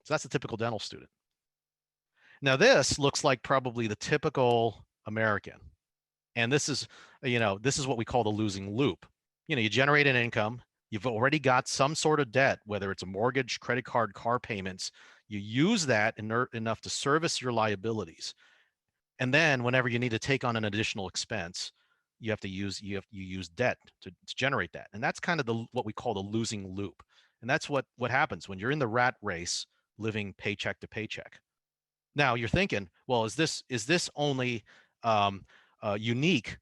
So that's a typical dental student. Now this looks like probably the typical American. And this is what we call the losing loop. You generate an income, you've already got some sort of debt, whether it's a mortgage, credit card, car payments. You use that enough to service your liabilities. And then whenever you need to take on an additional expense, you use debt to generate that. And that's kind of what we call the losing loop. And that's what happens when you're in the rat race, living paycheck to paycheck. Now you're thinking, well, is this only unique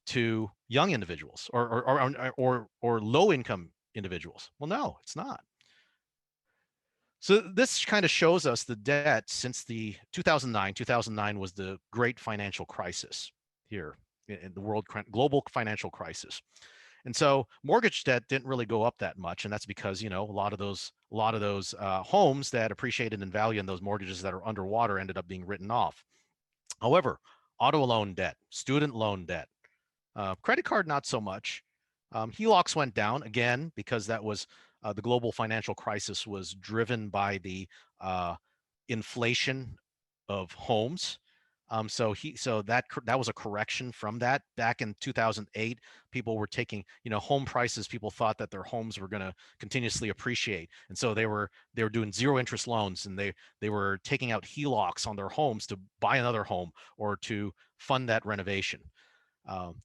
to young individuals or low income individuals? Well, no, it's not. So this kind of shows us the debt since the 2009. 2009 was the great financial crisis here in the global financial crisis. And so mortgage debt didn't really go up that much. And that's because, a lot of those homes that appreciated in value and those mortgages that are underwater ended up being written off. However, auto loan debt, student loan debt, credit card, not so much. HELOCs went down again because that was the global financial crisis was driven by the uh, inflation of homes. So that was a correction from that. Back in 2008, people were taking, home prices. People thought that their homes were going to continuously appreciate, and so they were doing zero interest loans, and they were taking out HELOCs on their homes to buy another home or to fund that renovation. Um,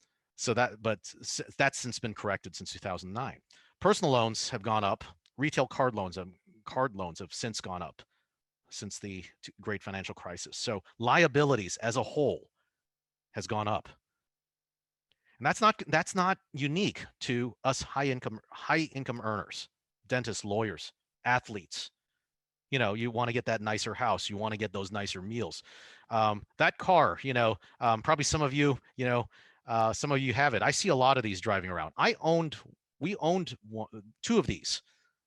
that's since been corrected since 2009. Personal loans have gone up. Retail card loans have since gone up since the great financial crisis. So liabilities as a whole has gone up. And that's not unique to us high income earners, dentists, lawyers, athletes. You want to get that nicer house, you want to get those nicer meals. That car, probably some of you have it. I see a lot of these driving around. We owned two of these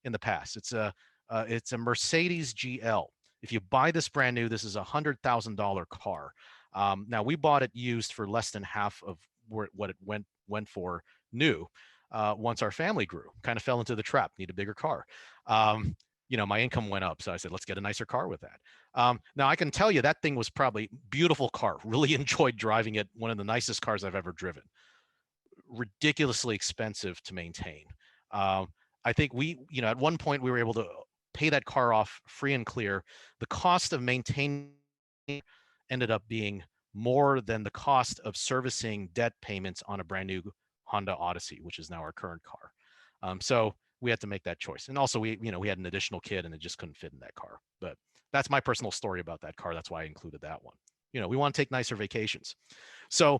in the past. It's a Mercedes GL. If you buy this brand new, this is $100,000 car. Now we bought it used for less than half of what it went for new. Once our family grew, kind of fell into the trap, need a bigger car. My income went up, so I said, let's get a nicer car with that. Now I can tell you that thing was probably beautiful car. Really enjoyed driving it. One of the nicest cars I've ever driven. Ridiculously expensive to maintain. Um, I think at one point we were able to pay that car off free and clear. The cost of maintaining ended up being more than the cost of servicing debt payments on a brand new Honda Odyssey, which is now our current car. So we had to make that choice. And also we had an additional kid and it just couldn't fit in that car. But that's my personal story about that car. That's why I included that one. We want to take nicer vacations. So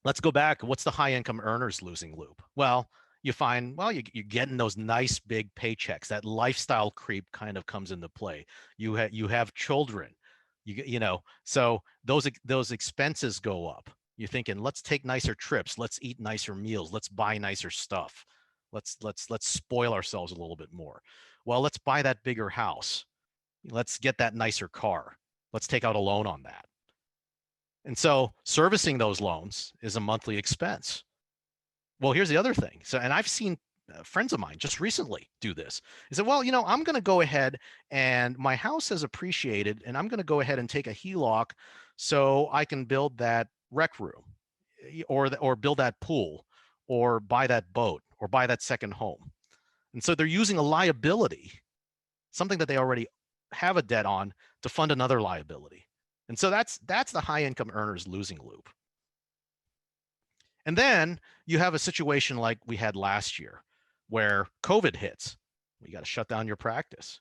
let's go back. What's the high income earners losing loop? Well, you find, you're getting those nice big paychecks. That lifestyle creep kind of comes into play. You have children, so those expenses go up. You're thinking, let's take nicer trips, let's eat nicer meals, let's buy nicer stuff, let's spoil ourselves a little bit more. Well, let's buy that bigger house, let's get that nicer car, let's take out a loan on that. And so servicing those loans is a monthly expense. Well, here's the other thing. And I've seen friends of mine just recently do this. He said, well, I'm going to go ahead, and my house has appreciated, and I'm going to go ahead and take a HELOC so I can build that rec room, or build that pool, or buy that boat, or buy that second home. And so they're using a liability, something that they already have a debt on, to fund another liability. And so that's the high income earners losing loop. And then you have a situation like we had last year where COVID hits. You got to shut down your practice.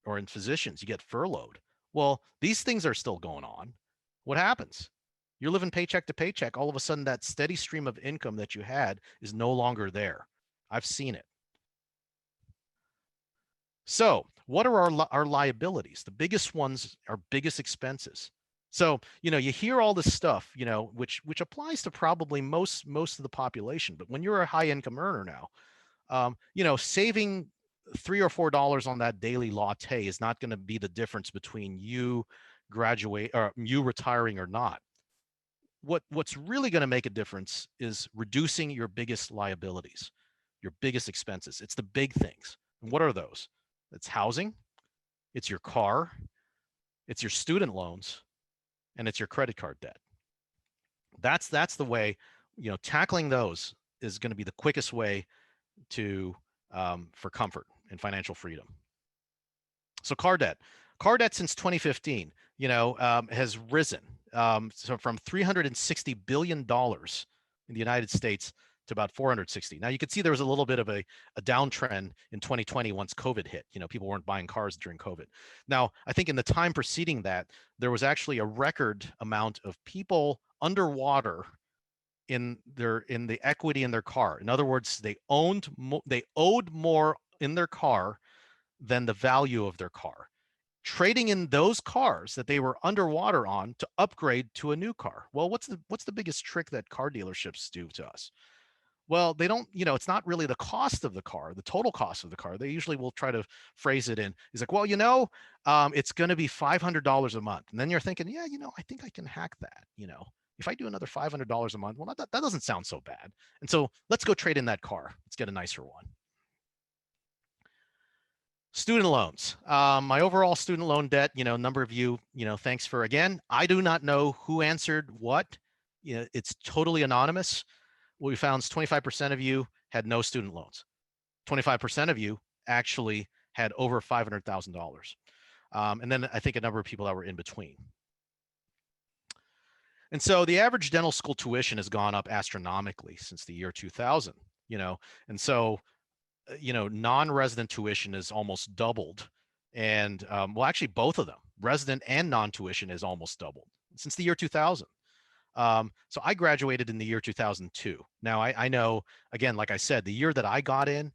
Or in physicians, you get furloughed. Well, these things are still going on. What happens? You're living paycheck to paycheck. All of a sudden, that steady stream of income that you had is no longer there. I've seen it. So what are our liabilities? The biggest ones, our biggest expenses. So, you hear all this stuff, which applies to probably most of the population. But when you're a high income earner now, saving $3 or $4 on that daily latte is not going to be the difference between you retiring or not. What's really going to make a difference is reducing your biggest liabilities, your biggest expenses. It's the big things. And what are those? It's housing, it's your car, it's your student loans, and it's your credit card debt. That's the way. Tackling those is going to be the quickest way to for comfort and financial freedom. So car debt since 2015, has risen. So from $360 billion in the United States to about 460. Now you can see there was a little bit of a downtrend in 2020 once COVID hit. People weren't buying cars during COVID. Now I think in the time preceding that, there was actually a record amount of people underwater in the equity in their car. In other words, they owed more in their car than the value of their car, trading in those cars that they were underwater on to upgrade to a new car. Well, what's the biggest trick that car dealerships do to us? Well, they don't, it's not really the cost of the car, the total cost of the car. They usually will try to phrase it in. He's like, well, it's going to be $500 a month. And then you're thinking, yeah, I think I can hack that. If I do another $500 a month, well, that doesn't sound so bad. And so let's go trade in that car. Let's get a nicer one. Student loans. My overall student loan debt, number of you, thanks for again. I do not know who answered what. It's totally anonymous. What we found is 25% of you had no student loans. 25% of you actually had over $500,000. And then I think a number of people that were in between. And so the average dental school tuition has gone up astronomically since the year 2000, and so non-resident tuition is almost doubled. And well, actually both of them, resident and non-tuition, is almost doubled since the year 2000. So I graduated in the year 2002. Now I know, again, like I said, the year that I got in,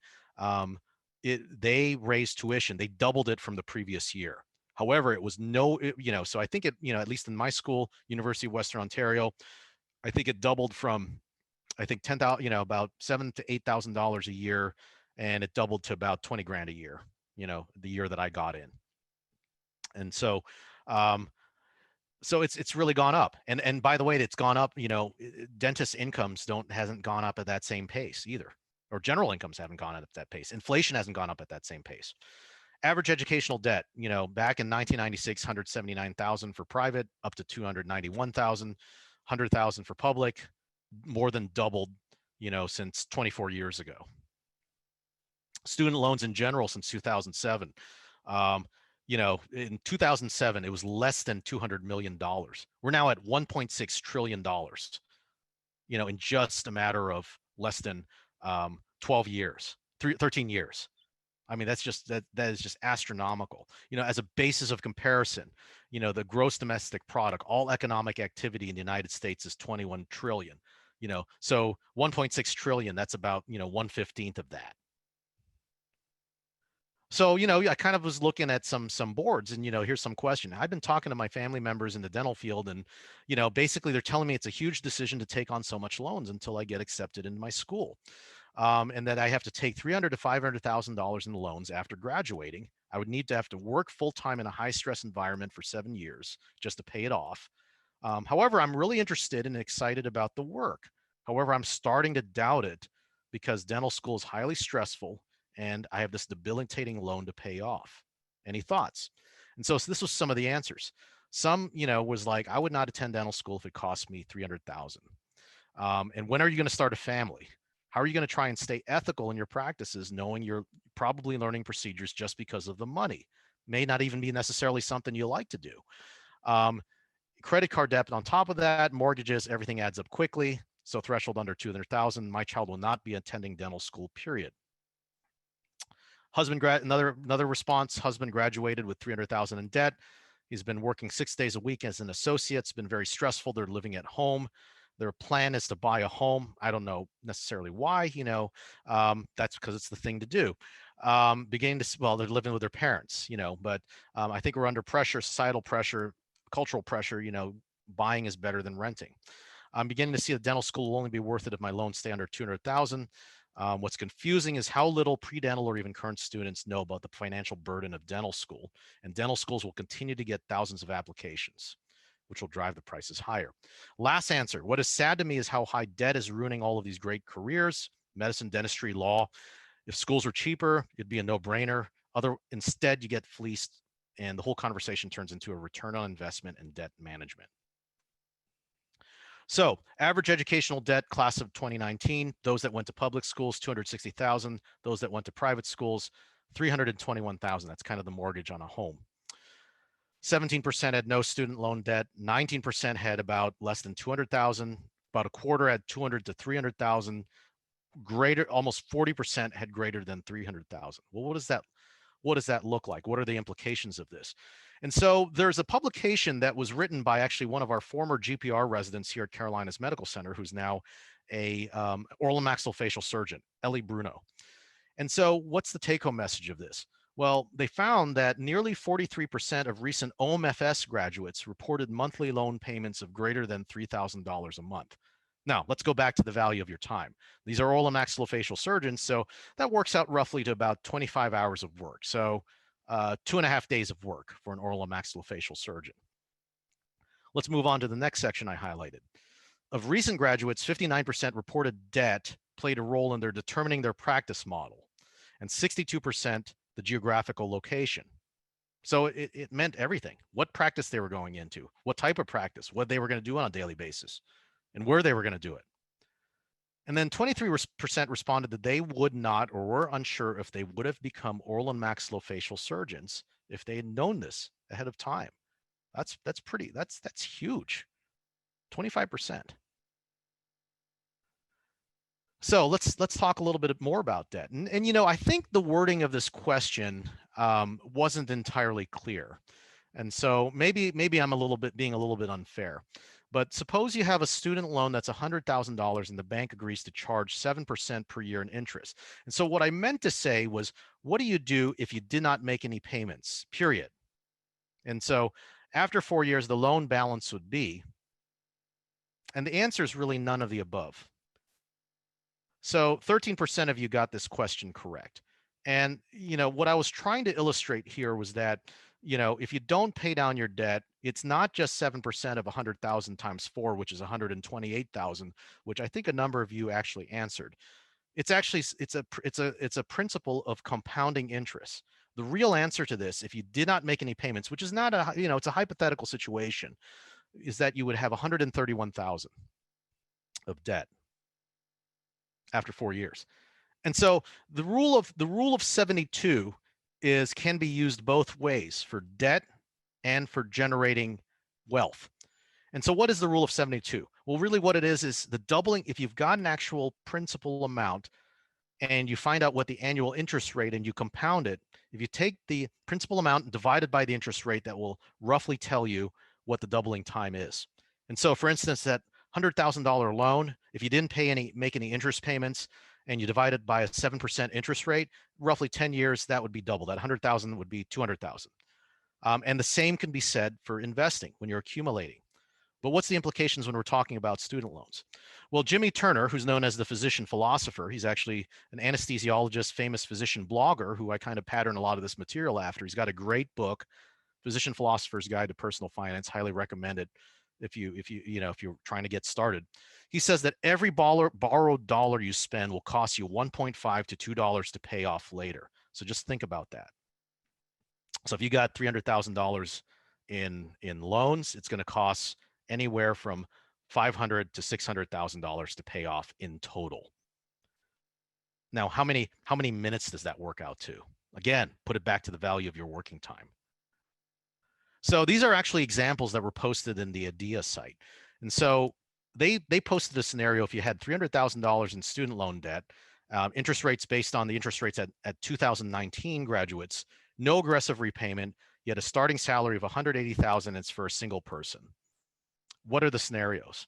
they raised tuition. They doubled it from the previous year. However, it was so I think at least in my school, University of Western Ontario, I think it doubled from, I think 10,000, about $7,000 to $8,000 a year, and it doubled to about 20 grand a year, the year that I got in. And so, so it's really gone up. And by the way, it's gone up, dentist incomes hasn't gone up at that same pace either, or general incomes haven't gone up at that pace. Inflation hasn't gone up at that same pace. Average educational debt, back in 1996, 179,000 for private, up to 291,000, 100,000 for public, more than doubled, since 24 years ago. Student loans in general since 2007. In 2007, it was less than $200 million. We're now at $1.6 trillion, in just a matter of less than 12 years, 13 years. I mean, that is just astronomical. As a basis of comparison, the gross domestic product, all economic activity in the United States is 21 trillion. So 1.6 trillion, that's about 1/15 of that. So, I kind of was looking at some boards, and here's some question. I've been talking to my family members in the dental field, and basically they're telling me it's a huge decision to take on so much loans until I get accepted into my school. And that I have to take $300,000 to $500,000 in loans after graduating. I would need to have to work full time in a high stress environment for 7 years just to pay it off. However, I'm really interested and excited about the work. However, I'm starting to doubt it because dental school is highly stressful and I have this debilitating loan to pay off. Any thoughts? And so this was some of the answers. Some, was like, I would not attend dental school if it cost me 300,000. And when are you going to start a family? How are you going to try and stay ethical in your practices, knowing you're probably learning procedures just because of the money? May not even be necessarily something you like to do. Credit card debt on top of that, mortgages, everything adds up quickly. So threshold under 200,000, my child will not be attending dental school, period. Another response, husband graduated with 300,000 in debt. He's been working 6 days a week as an associate. It's been very stressful. They're living at home. Their plan is to buy a home. I don't know necessarily why, that's because it's the thing to do. They're living with their parents, but I think we're under pressure, societal pressure, cultural pressure, buying is better than renting. I'm beginning to see the dental school will only be worth it if my loans stay under 200,000. What's confusing is how little pre-dental or even current students know about the financial burden of dental school, and dental schools will continue to get thousands of applications, which will drive the prices higher. Last answer, what is sad to me is how high debt is ruining all of these great careers, medicine, dentistry, law. If schools were cheaper, it'd be a no-brainer. Instead, you get fleeced, and the whole conversation turns into a return on investment and debt management. So average educational debt class of 2019, those that went to public schools, 260,000, those that went to private schools, 321,000. That's kind of the mortgage on a home. 17% had no student loan debt, 19% had about less than 200,000, about a quarter had 200 to 300,000, almost 40% had greater than 300,000. Well, what does that look like? What are the implications of this? And so there's a publication that was written by actually one of our former GPR residents here at Carolinas Medical Center, who's now a oral and maxillofacial surgeon, Ellie Bruno. And so what's the take-home message of this? Well, they found that nearly 43% of recent OMFS graduates reported monthly loan payments of greater than $3,000 a month. Now, let's go back to the value of your time. These are oral and maxillofacial surgeons, so that works out roughly to about 25 hours of work. So 2.5 days of work for an oral and maxillofacial surgeon. Let's move on to the next section I highlighted. Of recent graduates, 59% reported debt played a role in their determining their practice model, and 62% the geographical location. So it meant everything. What practice they were going into, what type of practice, what they were going to do on a daily basis, and where they were going to do it. And then 23% responded that they would not or were unsure if they would have become oral and maxillofacial surgeons if they had known this ahead of time. That's huge. 25%. So let's talk a little bit more about debt. And you know, I think the wording of this question wasn't entirely clear. And so maybe I'm being a little bit unfair. But suppose you have a student loan that's $100,000 and the bank agrees to charge 7% per year in interest. And so what I meant to say was, what do you do if you did not make any payments, period? And so after 4 years, the loan balance would be, and the answer is really none of the above. So 13% of you got this question correct. And, you know, what I was trying to illustrate here was that, you know, if you don't pay down your debt, it's not just 7% of 100,000 times 4, which is 128,000, which I think a number of you actually answered. It's actually it's a principle of compounding interest. The real answer to this, if you did not make any payments, which is not a, you know, it's a hypothetical situation, is that you would have 131,000 of debt after 4 years. And so the rule of 72 can be used both ways, for debt and for generating wealth. And so what is the rule of 72? Well, really what it is the doubling. If you've got an actual principal amount and you find out what the annual interest rate and you compound it, if you take the principal amount and divide it by the interest rate, that will roughly tell you what the doubling time is. And so for instance, that $100,000 loan, if you didn't make any interest payments and you divide it by a 7% interest rate, roughly 10 years, that would be double. That 100,000 would be 200,000. And the same can be said for investing when you're accumulating. But what's the implications when we're talking about student loans? Well, Jimmy Turner, who's known as the physician philosopher, he's actually an anesthesiologist, famous physician blogger who I kind of pattern a lot of this material after. He's got a great book, Physician Philosopher's Guide to Personal Finance. Highly recommend it if you're trying to get started. He says that every borrowed dollar you spend will cost you $1.5 to $2 to pay off later. So just think about that. So if you got $300,000 in loans, it's going to cost anywhere from $500,000 to $600,000 to pay off in total. Now, how many minutes does that work out to? Again, put it back to the value of your working time. So these are actually examples that were posted in the IDEA site. And so they posted a scenario. If you had $300,000 in student loan debt, interest rates based on the interest rates at 2019 graduates, no aggressive repayment, you had a starting salary of $180,000, it's for a single person. What are the scenarios?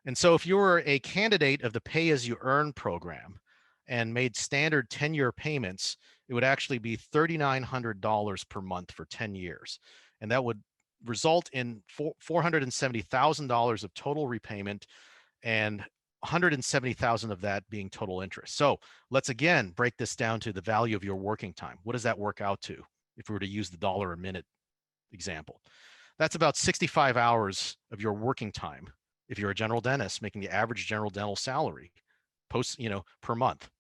And so if you were a candidate of the pay-as-you-earn program and made standard 10-year payments, it would actually be $3,900 per month for 10 years. And that would result in $470,000 of total repayment and $170,000 of that being total interest. So let's again break this down to the value of your working time. What does that work out to if we were to use the dollar a minute example? That's about 65 hours of your working time if you're a general dentist making the average general dental salary per month.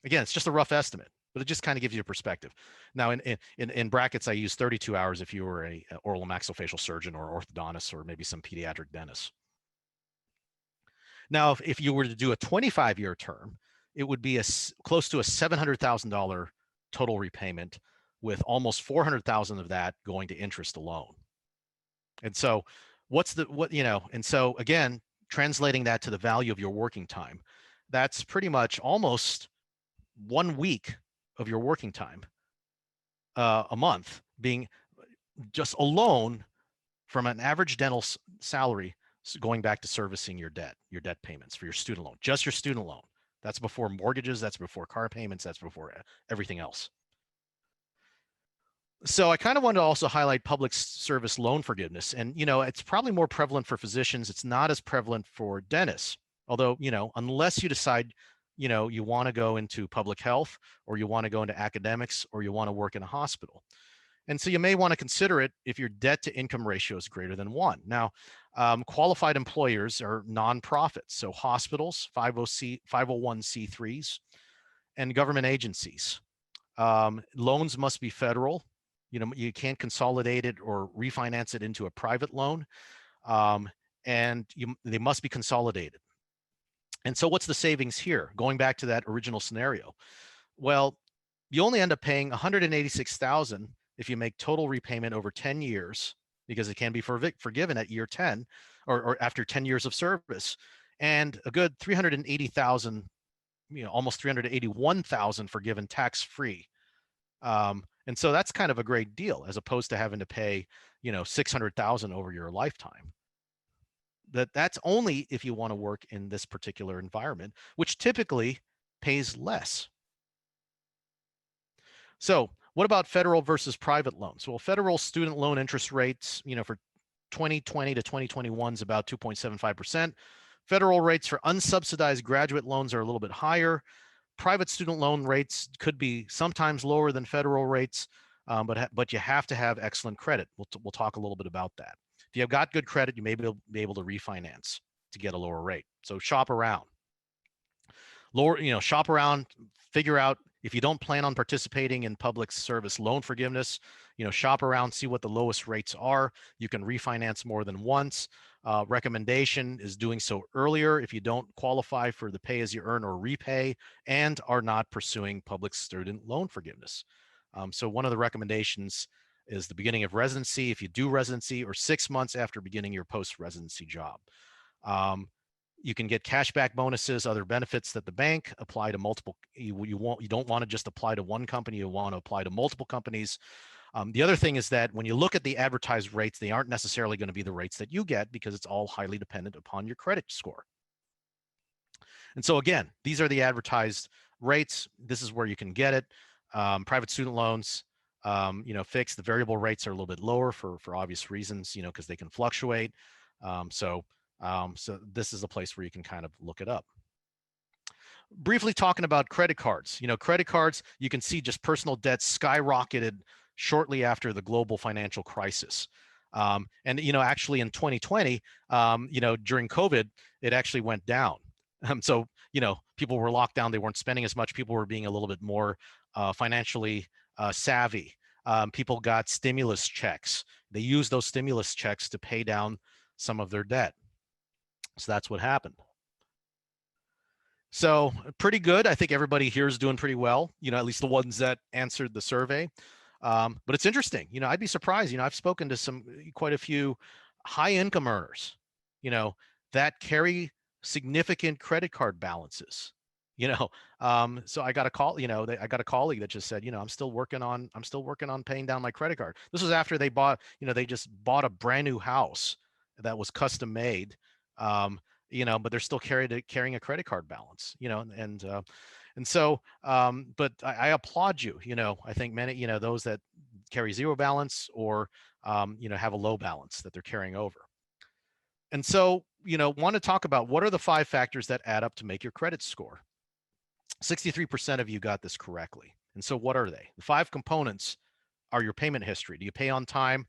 Again, it's just a rough estimate, but it just kind of gives you a perspective. Now, in brackets, I use 32 hours if you were a oral and maxillofacial surgeon or orthodontist or maybe some pediatric dentist. Now, if you were to do a 25-year term, it would be close to a $700,000 total repayment, with almost $400,000 of that going to interest alone. And so and so again, translating that to the value of your working time, that's pretty much almost 1 week of your working time a month being just alone from an average dental salary going back to servicing your debt payments for your student loan, just your student loan. That's before mortgages, that's before car payments, that's before everything else. So I kind of wanted to also highlight public service loan forgiveness. And, it's probably more prevalent for physicians. It's not as prevalent for dentists. Although, unless you decide, you want to go into public health, or you want to go into academics, or you want to work in a hospital. And so you may want to consider it if your debt to income ratio is greater than 1. Now, qualified employers are nonprofits, so hospitals, 501c3s, and government agencies. Loans must be federal. You can't consolidate it or refinance it into a private loan, um, and they must be consolidated. And so what's the savings here? Going back to that original scenario. Well, you only end up paying $186,000 if you make total repayment over 10 years, because it can be forgiven at year 10, or after 10 years of service, and a good 380,000, almost 381,000 forgiven tax-free. And so that's kind of a great deal, as opposed to having to pay, 600,000 over your lifetime. That's only if you want to work in this particular environment, which typically pays less. So what about federal versus private loans? Well, federal student loan interest rates, for 2020 to 2021 is about 2.75%. Federal rates for unsubsidized graduate loans are a little bit higher. Private student loan rates could be sometimes lower than federal rates, but you have to have excellent credit. We'll talk a little bit about that. If you have got good credit, you may be able to refinance to get a lower rate. So shop around. Shop around, figure out if you don't plan on participating in public service loan forgiveness, shop around, see what the lowest rates are. You can refinance more than once. Recommendation is doing so earlier if you don't qualify for the pay as you earn or repay and are not pursuing public student loan forgiveness. So one of the recommendations is the beginning of residency, if you do residency, or 6 months after beginning your post-residency job. You can get cashback bonuses, other benefits that the bank apply to multiple. You don't want to just apply to one company. You want to apply to multiple companies. The other thing is that when you look at the advertised rates, they aren't necessarily going to be the rates that you get, because it's all highly dependent upon your credit score. And so again, these are the advertised rates. This is where you can get it. Private student loans, fixed. The variable rates are a little bit lower for obvious reasons, because they can fluctuate. So this is a place where you can kind of look it up. Briefly talking about credit cards. Credit cards, you can see just personal debt skyrocketed shortly after the global financial crisis. And actually in 2020, during COVID, it actually went down. So people were locked down. They weren't spending as much. People were being a little bit more financially savvy. People got stimulus checks. They used those stimulus checks to pay down some of their debt. So that's what happened. So pretty good. I think everybody here is doing pretty well, at least the ones that answered the survey. But it's interesting, I'd be surprised. I've spoken to quite a few high income earners, that carry significant credit card balances, so I got a call, I got a colleague that just said, I'm still working on paying down my credit card. This was after they just bought a brand new house that was custom made. But they're still carrying a credit card balance, and so, but I applaud you. I think many, those that carry zero balance or, have a low balance that they're carrying over. And so, want to talk about what are the 5 factors that add up to make your credit score. 63% of you got this correctly. And so what are they? The 5 components are your payment history. Do you pay on time?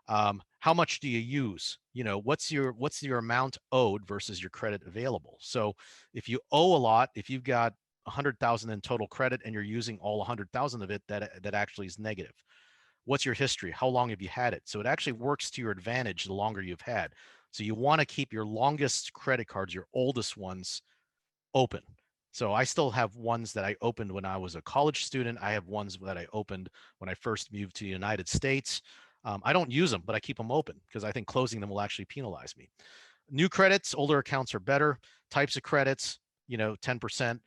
How much do you use? What's your amount owed versus your credit available? So if you owe a lot, if you've got 100,000 in total credit and you're using all 100,000 of it, that actually is negative. What's your history? How long have you had it? So it actually works to your advantage the longer you've had. So you want to keep your longest credit cards, your oldest ones, open. So I still have ones that I opened when I was a college student. I have ones that I opened when I first moved to the United States. I don't use them, but I keep them open because I think closing them will actually penalize me. New credits, older accounts are better. Types of credits, 10%.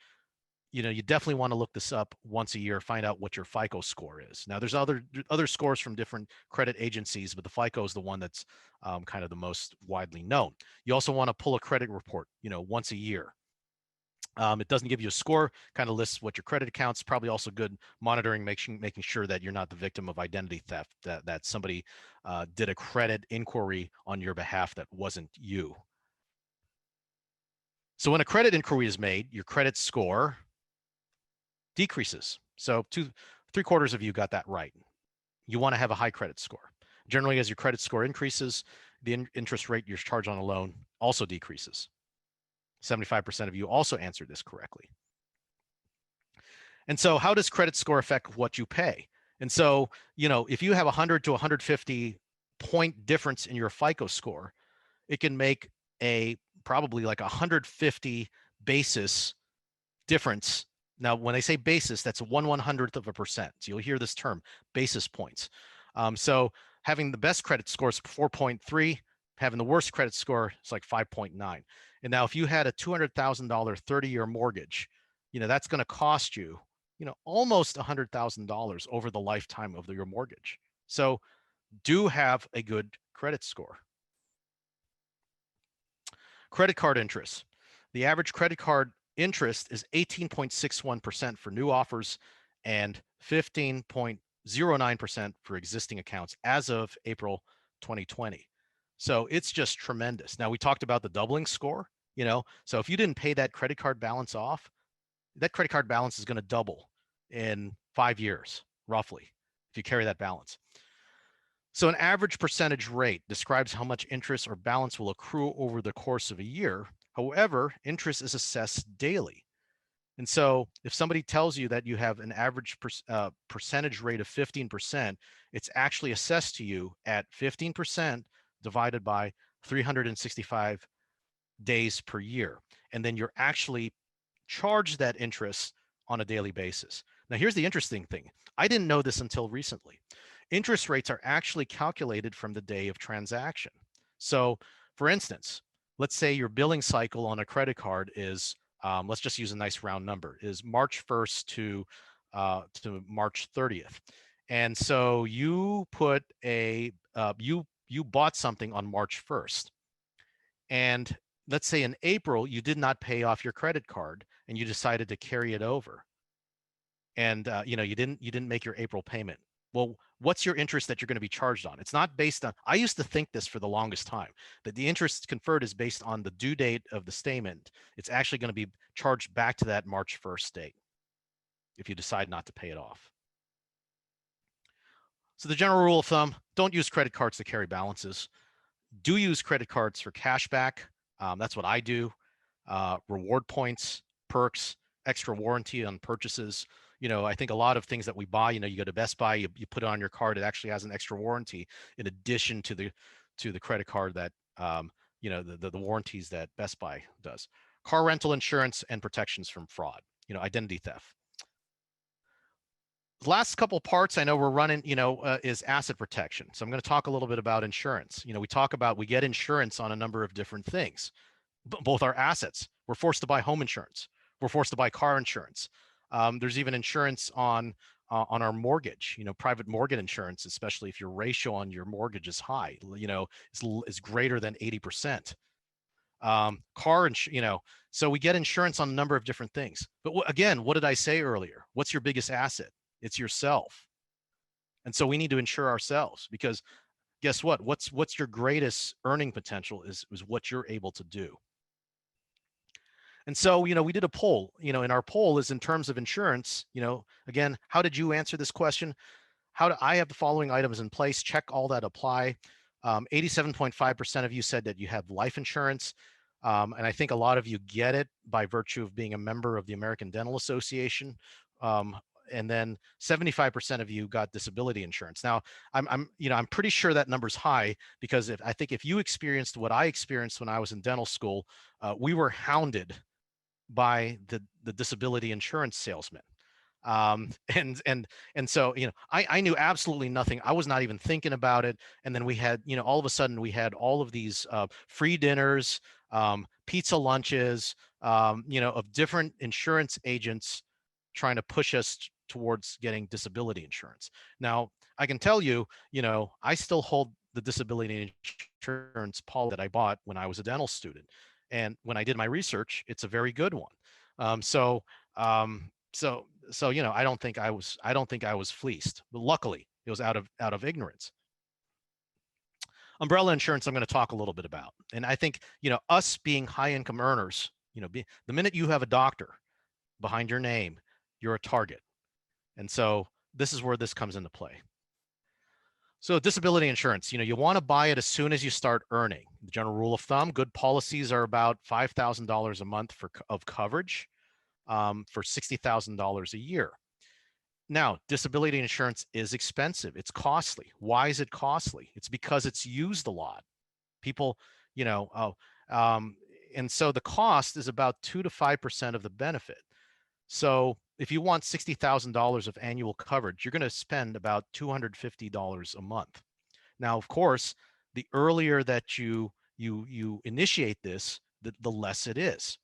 You definitely want to look this up once a year, find out what your FICO score is. Now, there's other scores from different credit agencies, but the FICO is the one that's kind of the most widely known. You also want to pull a credit report, once a year. It doesn't give you a score, kind of lists what your credit accounts. Probably also good monitoring, making sure that you're not the victim of identity theft, that somebody did a credit inquiry on your behalf that wasn't you. So when a credit inquiry is made, your credit score decreases. So three-quarters of you got that right. You want to have a high credit score. Generally, as your credit score increases, the interest rate you're charged on a loan also decreases. 75% of you also answered this correctly. And so how does credit score affect what you pay? And so, if you have 100 to 150 point difference in your FICO score, it can make a probably like 150 basis difference. Now, when I say basis, that's 1/100th of a percent. So you'll hear this term, basis points. So having the best credit score is 4.3, having the worst credit score is like 5.9. And now if you had a $200,000 30-year mortgage, that's going to cost you, almost $100,000 over the lifetime of your mortgage. So do have a good credit score. Credit card interest. The average credit card interest is 18.61% for new offers and 15.09% for existing accounts as of April 2020. So it's just tremendous. Now, we talked about the doubling score, so if you didn't pay that credit card balance off, that credit card balance is going to double in 5 years, roughly, if you carry that balance. So an average percentage rate describes how much interest or balance will accrue over the course of a year. However, interest is assessed daily. And so if somebody tells you that you have an average percentage rate of 15%, it's actually assessed to you at 15% divided by 365 days per year. And then you're actually charged that interest on a daily basis. Now, here's the interesting thing. I didn't know this until recently. Interest rates are actually calculated from the day of transaction. So, for instance, let's say your billing cycle on a credit card is, let's just use a nice round number, is March 1st to March 30th. And so you put you bought something on March 1st. And let's say in April, you did not pay off your credit card and you decided to carry it over. And you didn't make your April payment. Well, what's your interest that you're going to be charged on? It's not based on, I used to think this for the longest time, that the interest conferred is based on the due date of the statement. It's actually going to be charged back to that March 1st date if you decide not to pay it off. So the general rule of thumb, don't use credit cards to carry balances. Do use credit cards for cash back. That's what I do. Reward points, perks, extra warranty on purchases. I think a lot of things that we buy, you go to Best Buy, you put it on your card, it actually has an extra warranty in addition to the credit card that, the warranties that Best Buy does. Car rental insurance and protections from fraud, identity theft. The last couple parts I know we're running, is asset protection. So I'm going to talk a little bit about insurance. We get insurance on a number of different things, both our assets. We're forced to buy home insurance. We're forced to buy car insurance. There's even insurance on our mortgage, private mortgage insurance, especially if your ratio on your mortgage is high, is greater than 80%. So we get insurance on a number of different things. But again, what did I say earlier? What's your biggest asset? It's yourself. And so we need to insure ourselves, because guess what? What's your greatest earning potential is what you're able to do. And so, we did a poll, and our poll is in terms of insurance, again, how did you answer this question? How do I have the following items in place? Check all that apply. 87.5% of you said that you have life insurance. And I think a lot of you get it by virtue of being a member of the American Dental Association. And then 75% of you got disability insurance. Now, I'm pretty sure that number's high, because if you experienced what I experienced when I was in dental school, we were hounded by the disability insurance salesman. And so, I knew absolutely nothing. I was not even thinking about it. And then we had, all of a sudden we had all of these free dinners, pizza lunches, of different insurance agents trying to push us towards getting disability insurance. Now, I can tell you, I still hold the disability insurance policy that I bought when I was a dental student. And when I did my research, it's a very good one. So I don't think I was fleeced, but luckily it was out of ignorance. Umbrella insurance, I'm going to talk a little bit about. And I think, us being high income earners, The minute you have a doctor behind your name, you're a target. And so this is where this comes into play. So disability insurance, you want to buy it as soon as you start earning. The general rule of thumb, good policies are about $5,000 a month of coverage for $60,000 a year. Now, disability insurance is expensive. It's costly. Why is it costly? It's because it's used a lot. People, you know, oh, um, and so the cost is about 2 to 5% of the benefit. So if you want $60,000 of annual coverage, you're going to spend about $250 a month. Now, of course, the earlier that you initiate this, the less it is.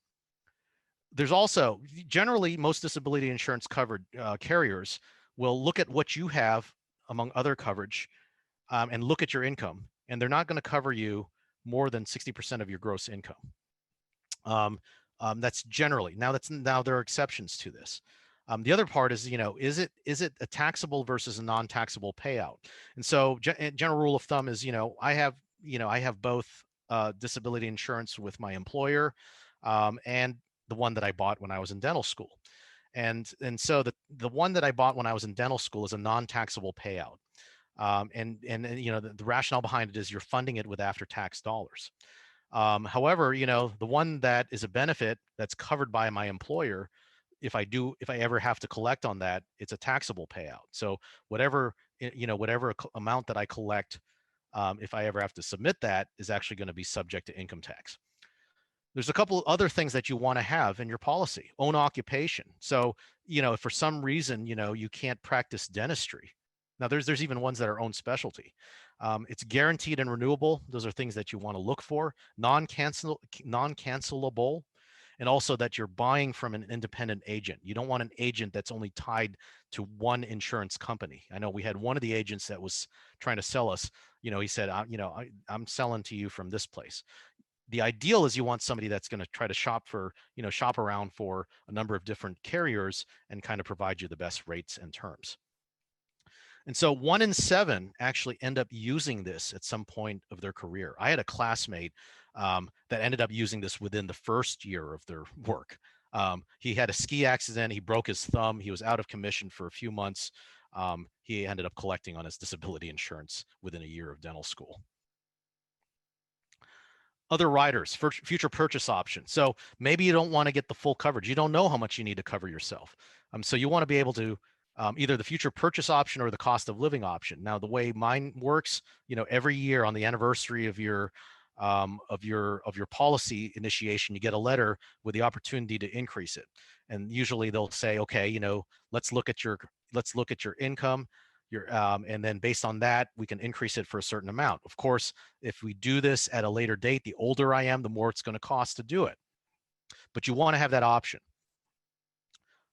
There's also generally most disability insurance covered carriers will look at what you have among other coverage and look at your income, and they're not going to cover you more than 60% of your gross income. That's generally now there are exceptions to this. The other part is, is it a taxable versus a non-taxable payout? And so general rule of thumb is, I have both disability insurance with my employer and the one that I bought when I was in dental school. And so the one that I bought when I was in dental school is a non-taxable payout. And the rationale behind it is you're funding it with after-tax dollars. However, the one that is a benefit that's covered by my employer, if I ever have to collect on that, it's a taxable payout. So whatever amount that I collect, if I ever have to submit that, is actually going to be subject to income tax. There's a couple other things that you want to have in your policy. Own occupation. So, if for some reason, you can't practice dentistry. Now, there's even ones that are own specialty. It's guaranteed and renewable. Those are things that you want to look for. Non-cancelable, and also that you're buying from an independent agent. You don't want an agent that's only tied to one insurance company. I know we had one of the agents that was trying to sell us. He said, I'm selling to you from this place. The ideal is you want somebody that's going to try to shop around for a number of different carriers and kind of provide you the best rates and terms. And so 1 in 7 actually end up using this at some point of their career. I had a classmate that ended up using this within the first year of their work. He had a ski accident. He broke his thumb. He was out of commission for a few months. He ended up collecting on his disability insurance within a year of dental school. Other riders, for future purchase options. So maybe you don't want to get the full coverage. You don't know how much you need to cover yourself. So you want to be able to either the future purchase option or the cost of living option. Now, the way mine works, every year on the anniversary of your policy initiation, you get a letter with the opportunity to increase it. And usually they'll say, okay, let's look at your income. And then based on that, we can increase it for a certain amount. Of course, if we do this at a later date, the older I am, the more it's going to cost to do it. But you want to have that option.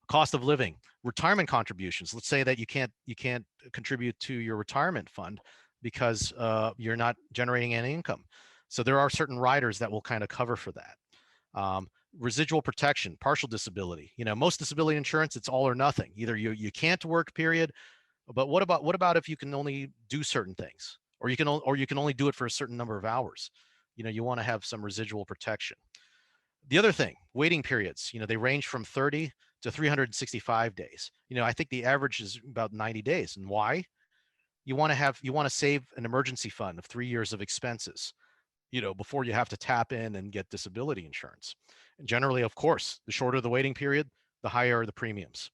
Cost of living, retirement contributions. Let's say that you can't contribute to your retirement fund because you're not generating any income. So there are certain riders that will kind of cover for that. Residual protection, partial disability. Most disability insurance, it's all or nothing. Either you can't work, period. But what about if you can only do certain things, or you can only do it for a certain number of hours? You want to have some residual protection. The other thing, waiting periods. They range from 30 to 365 days. I think the average is about 90 days. And why? You want to save an emergency fund of 3 years of expenses, before you have to tap in and get disability insurance. And generally, of course, the shorter the waiting period, the higher the premiums.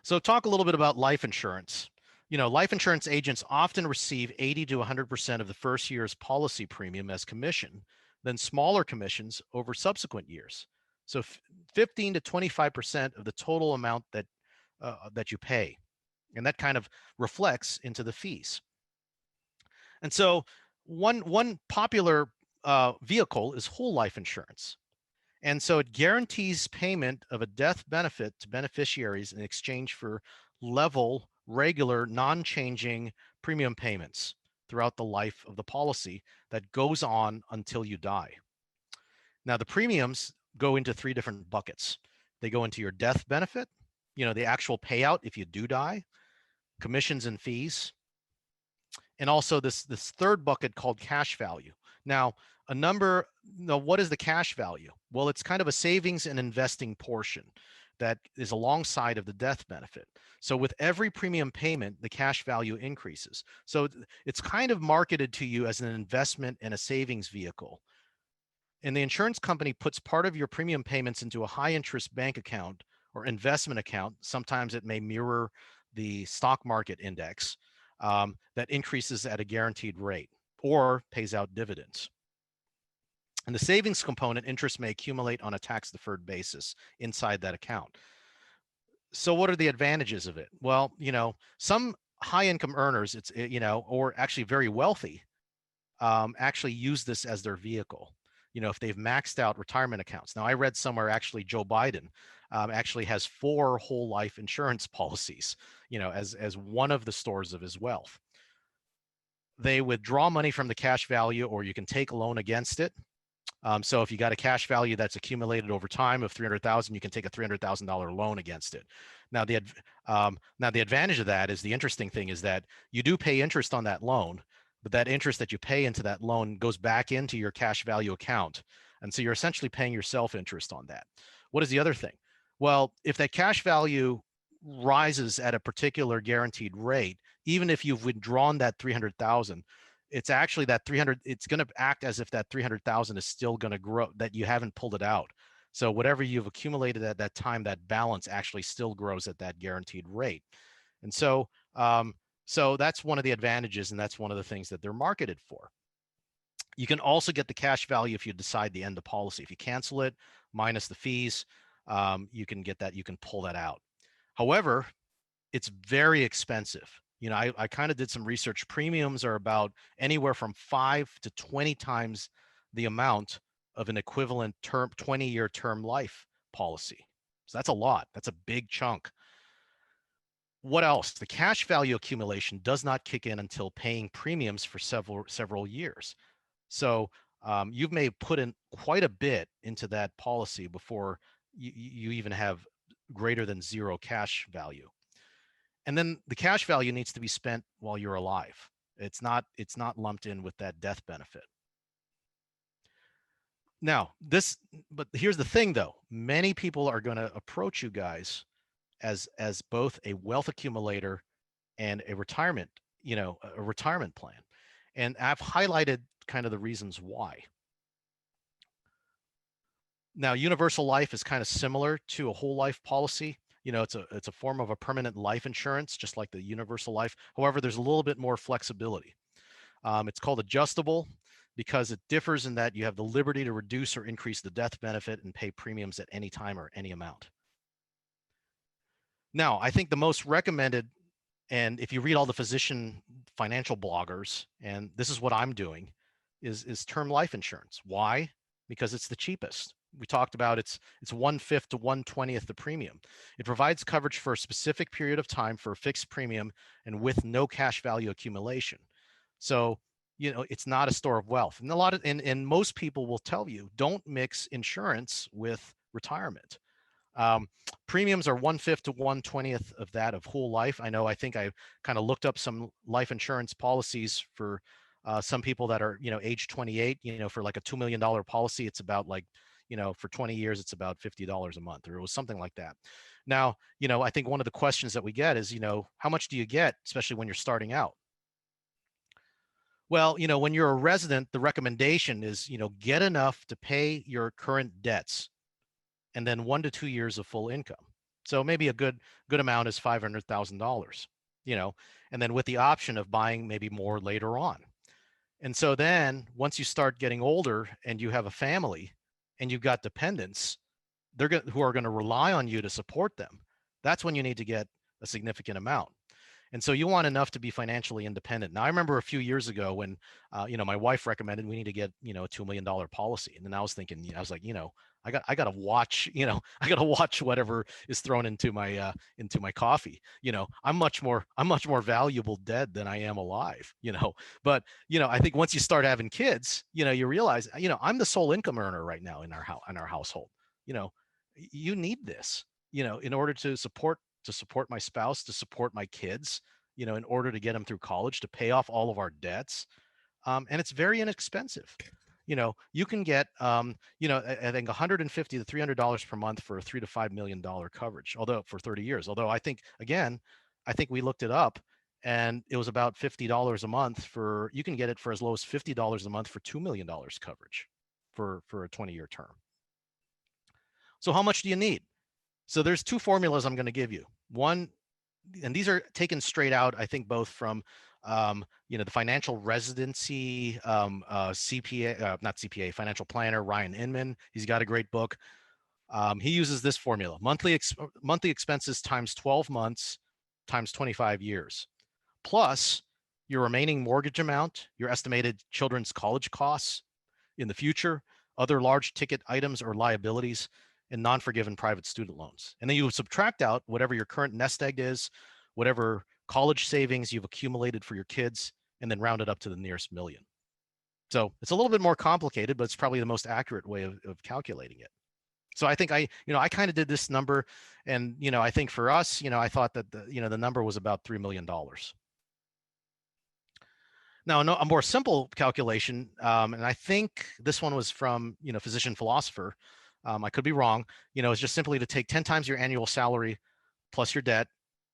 So talk a little bit about life insurance. Life insurance agents often receive 80 to 100% of the first year's policy premium as commission, then smaller commissions over subsequent years. So 15 to 25% of the total amount that you pay. And that kind of reflects into the fees. And so one popular vehicle is whole life insurance. And so it guarantees payment of a death benefit to beneficiaries in exchange for level, regular, non-changing premium payments throughout the life of the policy that goes on until you die. Now, the premiums go into 3 different buckets. They go into your death benefit, the actual payout if you do die, commissions and fees, and also this third bucket called cash value. Now, A number, no, what is the cash value? Well, it's kind of a savings and investing portion that is alongside of the death benefit. So with every premium payment, the cash value increases. So it's kind of marketed to you as an investment and a savings vehicle. And the insurance company puts part of your premium payments into a high interest bank account or investment account. Sometimes it may mirror the stock market index that increases at a guaranteed rate or pays out dividends. And the savings component, interest may accumulate on a tax deferred basis inside that account. So what are the advantages of it? Well, some high income earners, or actually very wealthy, actually use this as their vehicle. If they've maxed out retirement accounts. Now, I read somewhere actually Joe Biden actually has 4 whole life insurance policies, as one of the stores of his wealth. They withdraw money from the cash value, or you can take a loan against it. So if you got a cash value that's accumulated over time of 300,000, you can take a $300,000 loan against it. Now the advantage of that is, the interesting thing is that you do pay interest on that loan, but that interest that you pay into that loan goes back into your cash value account, and so you're essentially paying yourself interest on that. What is the other thing? Well, if that cash value rises at a particular guaranteed rate, even if you've withdrawn that 300,000, it's actually that 300, it's going to act as if that 300,000 is still going to grow, that you haven't pulled it out. So whatever you've accumulated at that time, that balance actually still grows at that guaranteed rate. And so that's one of the advantages, and that's one of the things that they're marketed for. You can also get the cash value if you decide to end the policy. If you cancel it, minus the fees, you can get that, you can pull that out. However, it's very expensive. I kind of did some research. Premiums are about anywhere from 5 to 20 times the amount of an equivalent 20-year term life policy. So that's a lot. That's a big chunk. What else? The cash value accumulation does not kick in until paying premiums for several years. So you may put in quite a bit into that policy before you even have greater than zero cash value. And then the cash value needs to be spent while you're alive. It's not lumped in with that death benefit. Now, but here's the thing though, many people are going to approach you guys as both a wealth accumulator and a retirement plan. And I've highlighted kind of the reasons why. Now, universal life is kind of similar to a whole life policy. It's a form of a permanent life insurance, just like the universal life. However, there's a little bit more flexibility. It's called adjustable because it differs in that you have the liberty to reduce or increase the death benefit and pay premiums at any time or any amount. Now, I think the most recommended, and if you read all the physician financial bloggers, and this is what I'm doing, is term life insurance. Why? Because it's the cheapest. We talked about it's 1/5 to 1/20th the premium. It provides coverage for a specific period of time for a fixed premium and with no cash value accumulation. So, it's not a store of wealth. And most people will tell you, don't mix insurance with retirement. Premiums are 1/5 to 1/20th of that of whole life. I think I kind of looked up some life insurance policies for some people that are, age 28, for like a $2 million policy, it's about like, for 20 years, it's about $50 a month, or it was something like that. Now, I think one of the questions that we get is, how much do you get, especially when you're starting out? Well, when you're a resident, the recommendation is, get enough to pay your current debts and then 1 to 2 years of full income. So maybe a good amount is $500,000, and then with the option of buying maybe more later on. And so then once you start getting older and you have a family and you've got dependents, who are going to rely on you to support them, that's when you need to get a significant amount. And so you want enough to be financially independent. Now, I remember a few years ago when, my wife recommended we need to get, a $2 million policy. And then I was thinking, I was like, I got to watch, I got to watch whatever is thrown into my coffee. I'm much more valuable dead than I am alive, but, I think once you start having kids, you realize, I'm the sole income earner right now in our household. You need this, in order to support my spouse, to support my kids, in order to get them through college, to pay off all of our debts. And it's very inexpensive. you can get, I think $150 to $300 per month for a $3 to $5 million coverage, although for 30 years. Although I think, again, I think we looked it up and it was about $50 a month for, you can get it for as low as $50 a month for $2 million coverage for a 20-year term. So how much do you need? So there's two formulas I'm going to give you. One, and these are taken straight out, I think, both from the financial residency CPA, not CPA, financial planner Ryan Inman. He's got a great book. He uses this formula: monthly expenses times 12 months times 25 years, plus your remaining mortgage amount, your estimated children's college costs in the future, other large ticket items or liabilities, and non-forgiven private student loans. And then you subtract out whatever your current nest egg is, whatever college savings you've accumulated for your kids, and then round it up to the nearest million. So it's a little bit more complicated, but it's probably the most accurate way of calculating it. So I think I kind of did this number, and I think for us, I thought that the number was about $3 million. Now, a more simple calculation, and I think this one was from Physician Philosopher. I could be wrong. It's just simply to take 10 times your annual salary plus your debt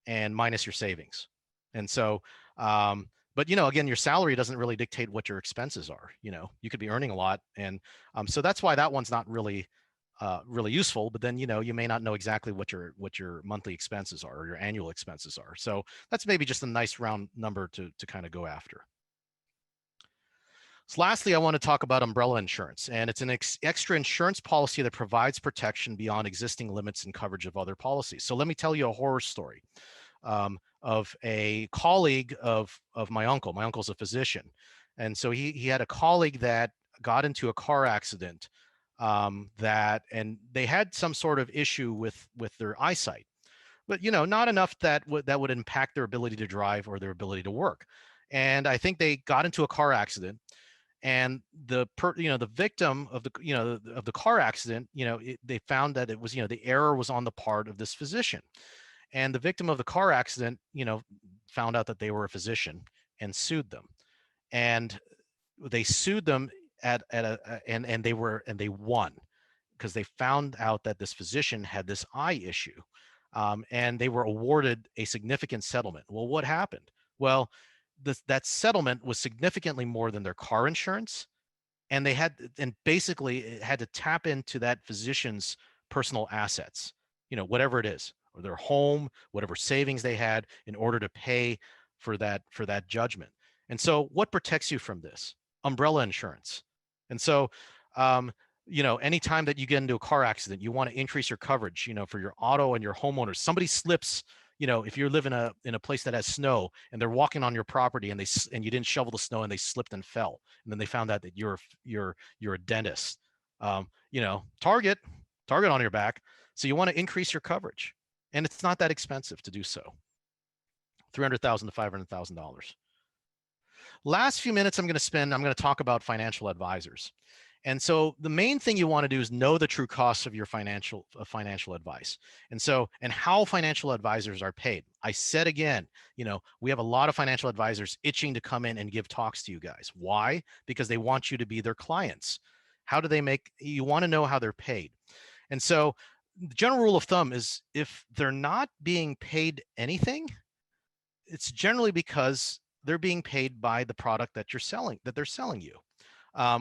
and minus your savings. And so, but again, your salary doesn't really dictate what your expenses are. You could be earning a lot, and so that's why that one's not really useful. But then you may not know exactly what your monthly expenses are or your annual expenses are. So that's maybe just a nice round number to kind of go after. So lastly, I want to talk about umbrella insurance, and it's an extra insurance policy that provides protection beyond existing limits and coverage of other policies. So let me tell you a horror story of a colleague of my uncle. My uncle's a physician, and so he had a colleague that got into a car accident and they had some sort of issue with their eyesight, but not enough that would impact their ability to drive or their ability to work. And I think they got into a car accident, and the victim of the car accident, they found that it was, the error was on the part of this physician. And the victim of the car accident, found out that they were a physician and sued them. And they sued them and they won, because they found out that this physician had this eye issue, and they were awarded a significant settlement. Well, what happened? Well, that settlement was significantly more than their car insurance, and basically it had to tap into that physician's personal assets, whatever it is, or their home, whatever savings they had, in order to pay for that judgment. And so what protects you from this? Umbrella insurance. And so anytime that you get into a car accident, you want to increase your coverage, for your auto and your homeowners. Somebody slips, if you live in a place that has snow and they're walking on your property and you didn't shovel the snow and they slipped and fell, and then they found out that you're a dentist, target on your back. So you want to increase your coverage, and it's not that expensive to do so. $300,000 to $500,000. Last few minutes I'm going to talk about financial advisors. And so the main thing you want to do is know the true costs of your financial advice. And how financial advisors are paid. I said again, we have a lot of financial advisors itching to come in and give talks to you guys. Why? Because they want you to be their clients. You want to know how they're paid. And so the general rule of thumb is, if they're not being paid anything, it's generally because they're being paid by the product that they're selling you.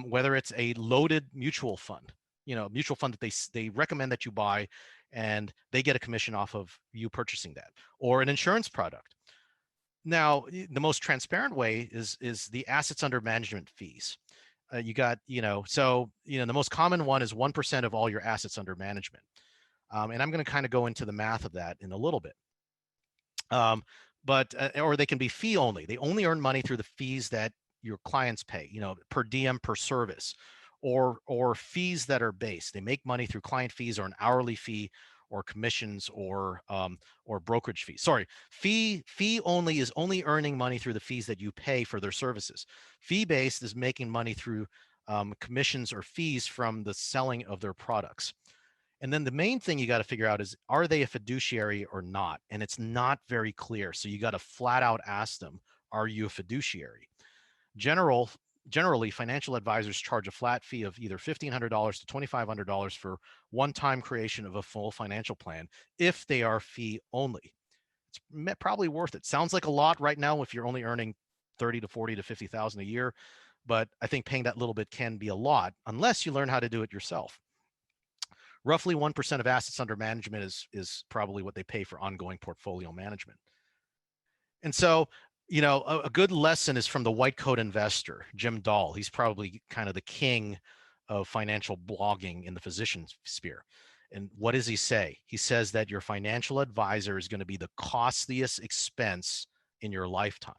Whether it's a loaded mutual fund, mutual fund that they recommend that you buy, and they get a commission off of you purchasing that, or an insurance product. Now, the most transparent way is the assets under management fees. The most common one is 1% of all your assets under management. And I'm going to kind of go into the math of that in a little bit. Or they can be fee only. They only earn money through the fees that your clients pay, per diem, per service, or fees that are base. They make money through client fees or an hourly fee or commissions or brokerage fees. Sorry, fee only is only earning money through the fees that you pay for their services. Fee based is making money through commissions or fees from the selling of their products. And then the main thing you got to figure out is, are they a fiduciary or not? And it's not very clear. So you got to flat out ask them, are you a fiduciary? General generally financial advisors charge a flat fee of either $1,500 to $2,500 for one-time creation of a full financial plan if they are fee only. It's probably worth it. Sounds like a lot right now if you're only earning 30 to 40 to 50,000 a year, but I think paying that little bit can be a lot unless you learn how to do it yourself. Roughly 1% of assets under management is probably what they pay for ongoing portfolio management. And so, a good lesson is from the white coat investor, Jim Dahl. He's probably kind of the king of financial blogging in the physician sphere. And what does he say? He says that your financial advisor is going to be the costliest expense in your lifetime.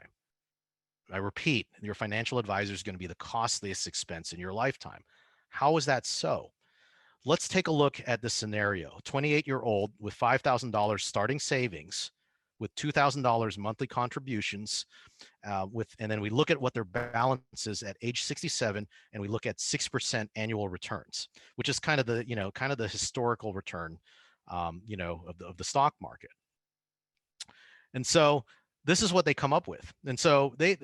I repeat, your financial advisor is going to be the costliest expense in your lifetime. How is that so? Let's take a look at the scenario. 28-year-old with $5,000 starting savings, with $2,000 monthly contributions, and then we look at what their balance is at age 67, and we look at 6% annual returns, which is kind of the historical return, of the stock market. And so this is what they come up with. And so they,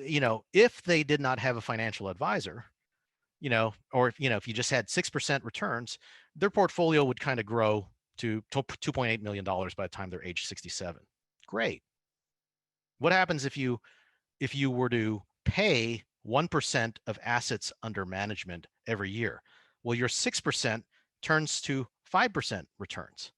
if they did not have a financial advisor, or if you just had 6% returns, their portfolio would kind of grow to $2.8 million by the time they're age 67. Great. What happens if you were to pay 1% of assets under management every year? Well, your 6% turns to 5% returns.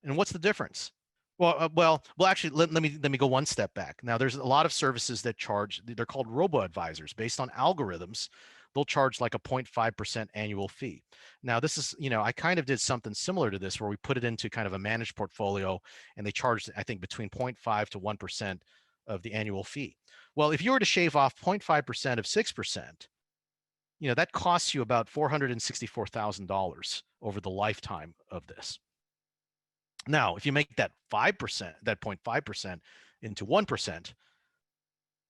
And what's the difference? Well, actually, let me go one step back. Now, there's a lot of services that charge. They're called robo-advisors. Based on algorithms, they'll charge like a 0.5% annual fee. Now, this is, I kind of did something similar to this where we put it into kind of a managed portfolio, and they charged, I think, between 0.5 to 1% of the annual fee. Well, if you were to shave off 0.5% of 6%, that costs you about $464,000 over the lifetime of this. Now, if you make that 5%, that 0.5% into 1%,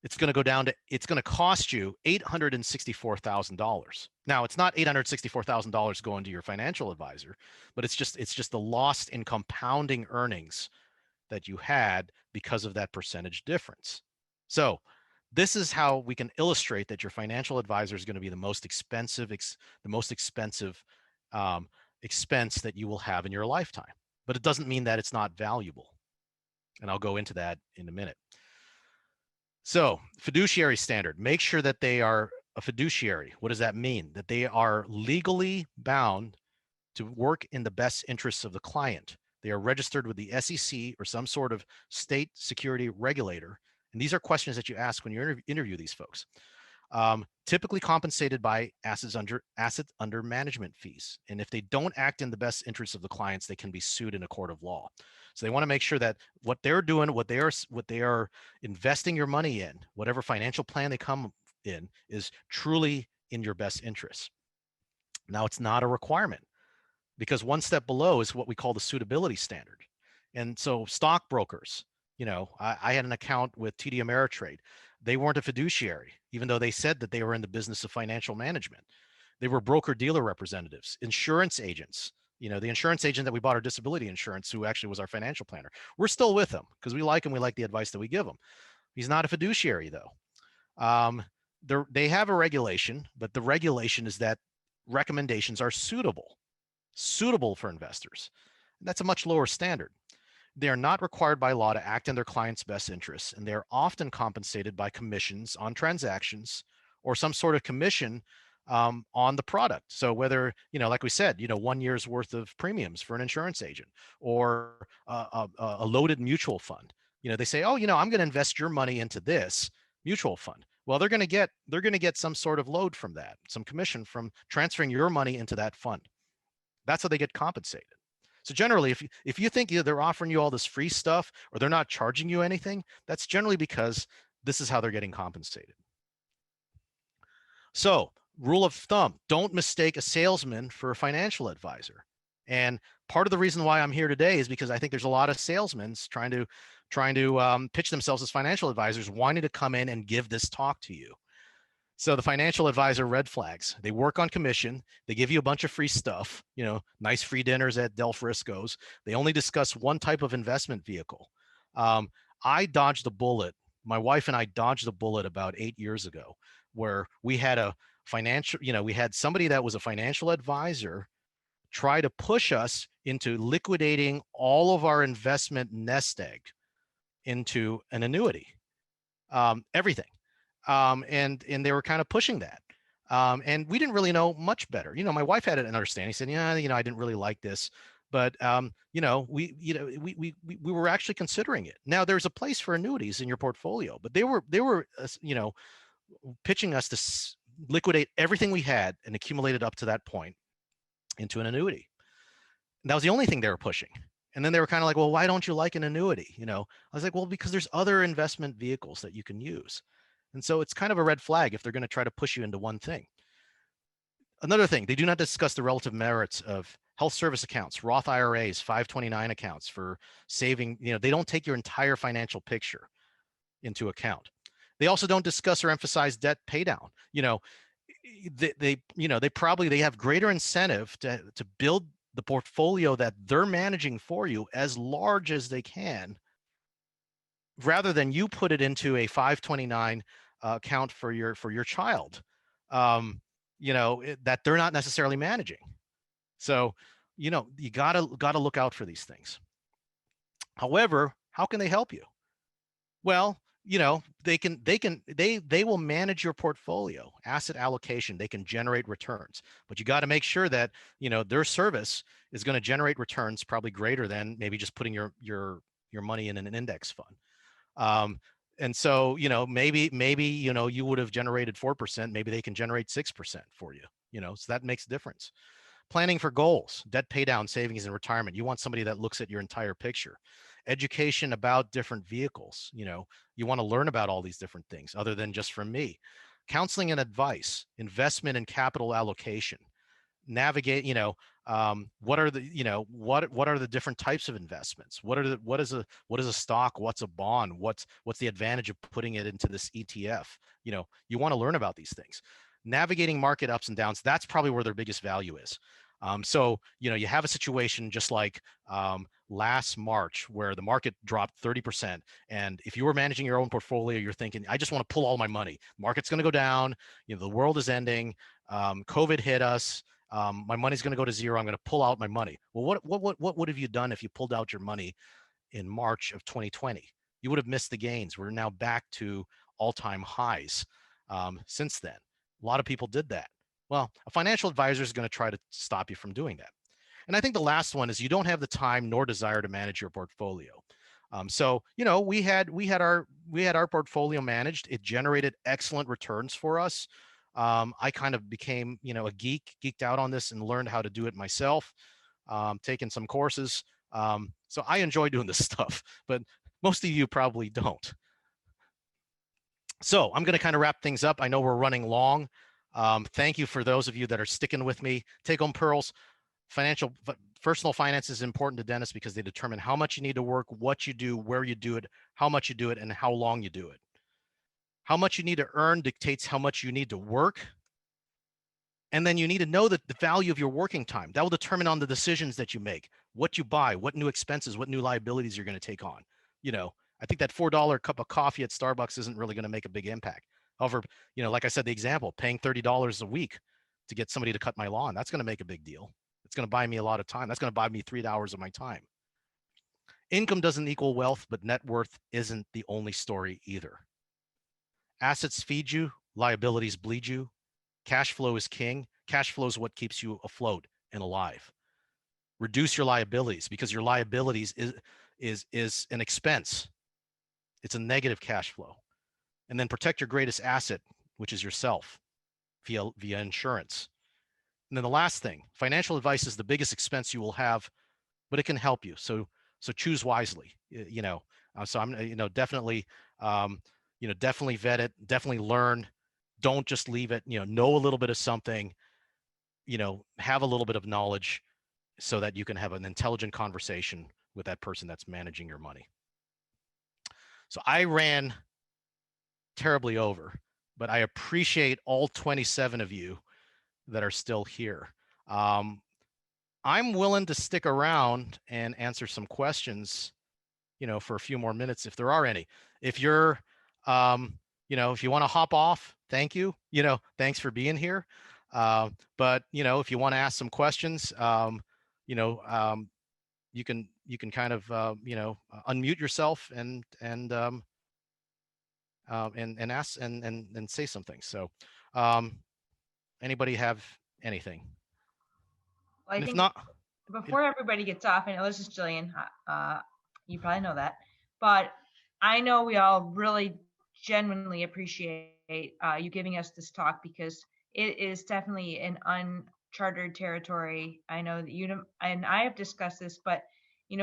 it's going to cost you $864,000. Now, it's not $864,000 going to your financial advisor, but it's just the lost in compounding earnings that you had because of that percentage difference. So this is how we can illustrate that your financial advisor is going to be the most expensive expense that you will have in your lifetime. But it doesn't mean that it's not valuable. And I'll go into that in a minute. So, fiduciary standard, make sure that they are a fiduciary. What does that mean? That they are legally bound to work in the best interests of the client. They are registered with the SEC or some sort of state security regulator. And these are questions that you ask when you interview these folks. Typically compensated by assets under management fees. And if they don't act in the best interests of the clients, they can be sued in a court of law. So they want to make sure that what they're doing, what they are investing your money in, whatever financial plan they come in, is truly in your best interests. Now, it's not a requirement, because one step below is what we call the suitability standard. And so stockbrokers, I had an account with TD Ameritrade. They weren't a fiduciary, even though they said that they were in the business of financial management. They were broker-dealer representatives, insurance agents. The insurance agent that we bought our disability insurance, who actually was our financial planner. We're still with him because we like him. We like the advice that we give him. He's not a fiduciary, though. They have a regulation, but the regulation is that recommendations are suitable for investors. And that's a much lower standard. They are not required by law to act in their client's best interests, and they are often compensated by commissions on transactions or some sort of commission on the product. So whether, like we said, 1 year's worth of premiums for an insurance agent, or a loaded mutual fund. They say, oh, I'm going to invest your money into this mutual fund. Well, they're going to get some sort of load from that, some commission from transferring your money into that fund. That's how they get compensated. So generally, if you think they're offering you all this free stuff or they're not charging you anything, that's generally because this is how they're getting compensated. So, rule of thumb, don't mistake a salesman for a financial advisor. And part of the reason why I'm here today is because I think there's a lot of salesmen trying to pitch themselves as financial advisors, wanting to come in and give this talk to you. So the financial advisor red flags: they work on commission. They give you a bunch of free stuff, nice free dinners at Del Frisco's. They only discuss one type of investment vehicle. I dodged a bullet. My wife and I dodged a bullet about 8 years ago. where we had a financial, we had somebody that was a financial advisor try to push us into liquidating all of our investment nest egg into an annuity, everything. And they were kind of pushing that. And we didn't really know much better. My wife had an understanding, said, yeah, I didn't really like this, but we were actually considering it. Now there's a place for annuities in your portfolio, but they were pitching us to liquidate everything we had and accumulated up to that point into an annuity. And that was the only thing they were pushing. And then they were kind of like, well, why don't you like an annuity? I was like, well, because there's other investment vehicles that you can use. And so it's kind of a red flag if they're going to try to push you into one thing. Another thing, they do not discuss the relative merits of health service accounts, Roth IRAs, 529 accounts for saving. They don't take your entire financial picture into account. They also don't discuss or emphasize debt pay down. They have greater incentive to build the portfolio that they're managing for you as large as they can, rather than you put it into a 529 account for your child, that they're not necessarily managing. So, you gotta look out for these things. However, how can they help you? Well, they will manage your portfolio, asset allocation. They can generate returns, but you got to make sure that their service is going to generate returns probably greater than maybe just putting your money in an index fund. And so maybe you would have generated 4%. Maybe they can generate 6% for you. So that makes a difference. Planning for goals, debt pay down, savings, and retirement. You want somebody that looks at your entire picture. Education about different vehicles. You want to learn about all these different things other than just from me. Counseling and advice, investment and capital allocation. Navigate, what are the different types of investments? What is a stock? What's a bond? What's the advantage of putting it into this ETF? You want to learn about these things. Navigating market ups and downs, that's probably where their biggest value is. So you have a situation just like last March where the market dropped 30%. And if you were managing your own portfolio, you're thinking, I just want to pull all my money. Market's going to go down. The world is ending. COVID hit us. My money's going to go to zero. I'm going to pull out my money. Well, what would have you done if you pulled out your money in March of 2020? You would have missed the gains. We're now back to all-time highs since then. A lot of people did that. Well, a financial advisor is going to try to stop you from doing that. And I think the last one is you don't have the time nor desire to manage your portfolio. So we had our portfolio managed. It generated excellent returns for us. I kind of became geeked out on this and learned how to do it myself. Taken some courses. So I enjoy doing this stuff, but most of you probably don't. So I'm going to kind of wrap things up. I know we're running long. Thank you for those of you that are sticking with me. Take home pearls. Personal finance is important to dentists because they determine how much you need to work, what you do, where you do it, how much you do it, and how long you do it. How much you need to earn dictates how much you need to work. And then you need to know that the value of your working time. That will determine on the decisions that you make, what you buy, what new expenses, what new liabilities you're going to take on. I think that $4 cup of coffee at Starbucks isn't really going to make a big impact. However, like I said, the example, paying $30 a week to get somebody to cut my lawn, that's going to make a big deal. It's going to buy me a lot of time. That's going to buy me 3 hours of my time. Income doesn't equal wealth, but net worth isn't the only story either. Assets feed you, liabilities bleed you. Cash flow is king. Cash flow is what keeps you afloat and alive. Reduce your liabilities because your liabilities is an expense. It's a negative cash flow. And then protect your greatest asset, which is yourself, via insurance. And then the last thing, financial advice is the biggest expense you will have, but it can help you. So choose wisely. So I'm definitely definitely vet it, definitely learn. Don't just leave it. Know a little bit of something. Have a little bit of knowledge so that you can have an intelligent conversation with that person that's managing your money. So I ran terribly over, but I appreciate all 27 of you that are still here. I'm willing to stick around and answer some questions, for a few more minutes if there are any. If you're, if you want to hop off, thank you. Thanks for being here. But if you want to ask some questions, you know, um, you can kind of unmute yourself and ask and say some things. So, um, anybody have anything? Well, I And if think not, before everybody gets off, and this is Jillian, you probably know that, but I know we all really genuinely appreciate you giving us this talk because it is definitely an uncharted territory. I know that you and I have discussed this, but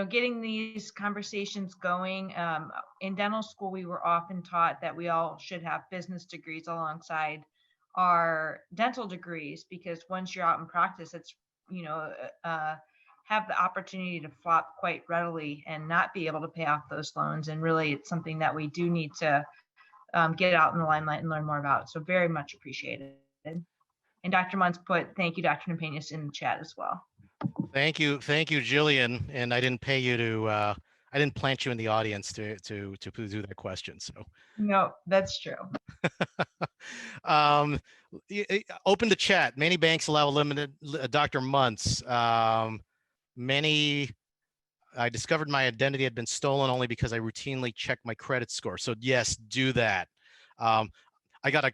getting these conversations going in dental school, we were often taught that we all should have business degrees alongside our dental degrees because once you're out in practice, it's you know uh, have the opportunity to flop quite readily and not be able to pay off those loans. And really, it's something that we do need to get out in the limelight and learn more about. So very much appreciated. And Dr. Munz put thank you, Dr. Napenas, in the chat as well. thank you, Jillian. And I didn't pay you to. I didn't plant you in the audience to do that question. So, No, that's true. um, open the chat. Many banks allow limited. Dr. Muntz. Many I discovered my identity had been stolen only because I routinely checked my credit score. So yes, do that. Um, I got a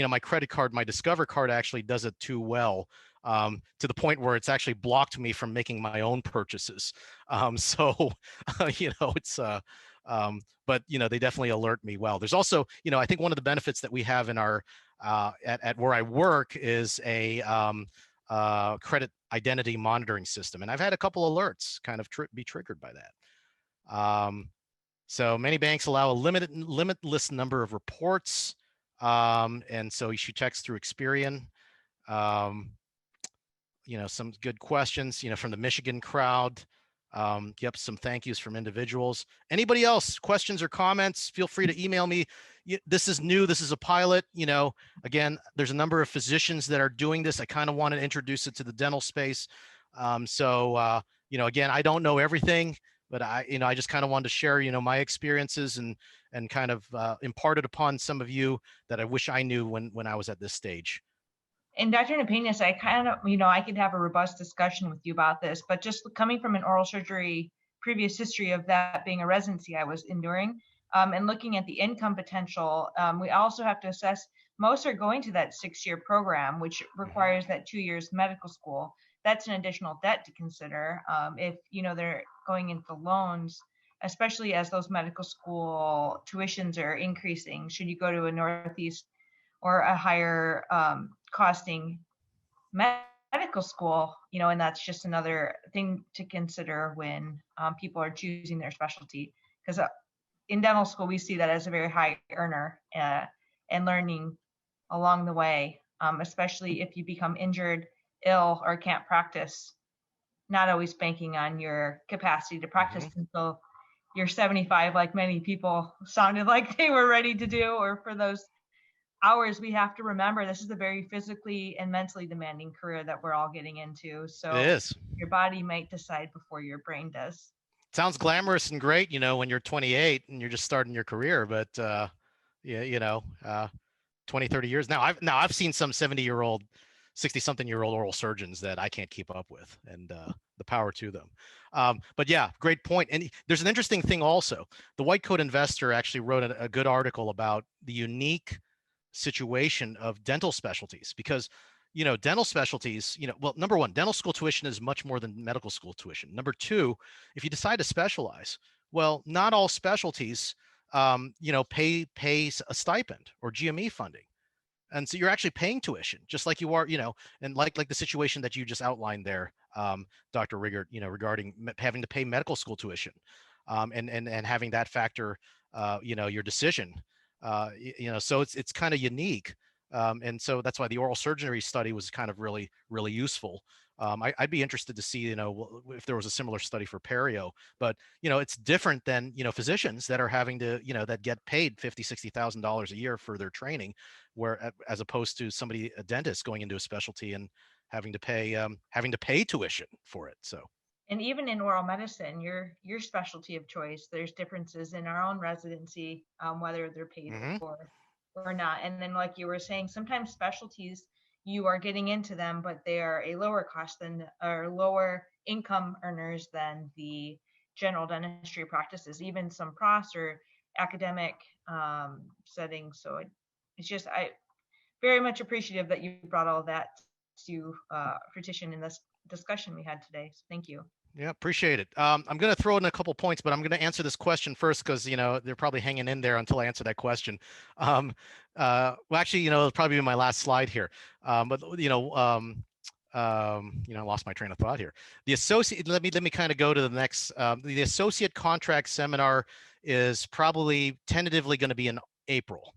my credit card, my Discover card actually does it too well, to the point where it's actually blocked me from making my own purchases. So, it's, but they definitely alert me well. There's also, I think one of the benefits that we have in our, at where I work is a, credit identity monitoring system. And I've had a couple alerts kind of be triggered by that. So many banks allow a limitless number of reports. And so she checks through Experian. Um, some good questions, from the Michigan crowd. Yep, some thank yous from individuals. Anybody else, questions or comments, feel free to email me. This is new. This is a pilot. Again, there's a number of physicians that are doing this. I kind of want to introduce it to the dental space. Again, I don't know everything, but I just kind of wanted to share, my experiences and kind of impart it upon some of you that I wish I knew when I was at this stage. And Dr. Napenas, I kind of, I could have a robust discussion with you about this, but just coming from an oral surgery previous history of that being a residency I was enduring, and looking at the income potential, we also have to assess most are going to that 6-year program, which requires that 2 years medical school. That's an additional debt to consider. If they're going into loans, especially as those medical school tuitions are increasing, should you go to a Northeast or a higher costing medical school, and that's just another thing to consider when people are choosing their specialty. Because in dental school, we see that as a very high earner and learning along the way, especially if you become injured, ill, or can't practice, not always banking on your capacity to practice until you're 75, like many people sounded like they were ready to do, or for those hours. We have to remember this is a very physically and mentally demanding career that we're all getting into. It So is. your body might decide before your brain does. Sounds glamorous and great, when you're 28 and you're just starting your career, but yeah, 20, 30 years I've seen some 70-year-old, 60 something year old oral surgeons that I can't keep up with, and the power to them. But yeah, great point. And there's an interesting thing also. The White Coat Investor actually wrote a good article about the unique situation of dental specialties, because dental specialties, well, number one, dental school tuition is much more than medical school tuition. Number two, if you decide to specialize, well, not all specialties pay a stipend or GME funding. And so you're actually paying tuition, just like you are, and like the situation that you just outlined there, Dr. Riggert, regarding having to pay medical school tuition, and having that factor, your decision, so it's kind of unique. And so that's why the oral surgery study was kind of really, really useful. I'd be interested to see, if there was a similar study for perio, but, it's different than, physicians that are having to, that get paid $50,000, $60,000 a year for their training, where, as opposed to a dentist going into a specialty and having to pay tuition for it. So. And even in oral medicine, your specialty of choice, there's differences in our own residency, whether they're paid for. or not. And then, like you were saying, sometimes specialties you are getting into them, but they are a lower cost than or lower income earners than the general dentistry practices, even some pros or academic settings. So it's just I very much appreciative that you brought all that to fruition in this discussion we had today. So thank you. Yeah, appreciate it. I'm going to throw in a couple points, but I'm going to answer this question first because they're probably hanging in there until I answer that question. Well, actually, it'll probably be my last slide here. But I lost my train of thought here. The associate. Let me kind of go to the next. The associate contract seminar is probably tentatively going to be in April.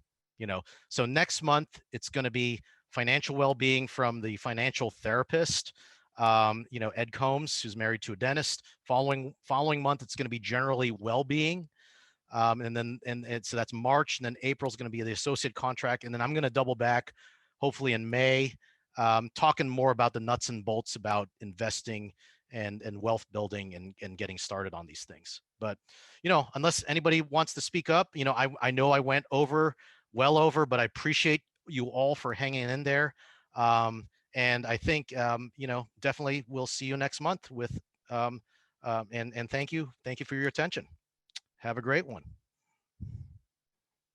So next month it's going to be financial well-being from the financial therapist. Ed Combs, who's married to a dentist. Following month, it's going to be generally well-being, and so that's March, and then April is going to be the associate contract, and then I'm going to double back, hopefully in May, talking more about the nuts and bolts about investing and wealth building and getting started on these things. But unless anybody wants to speak up, I know I went well over, but I appreciate you all for hanging in there. And I think definitely we'll see you next month with and thank you for your attention. Have a great one.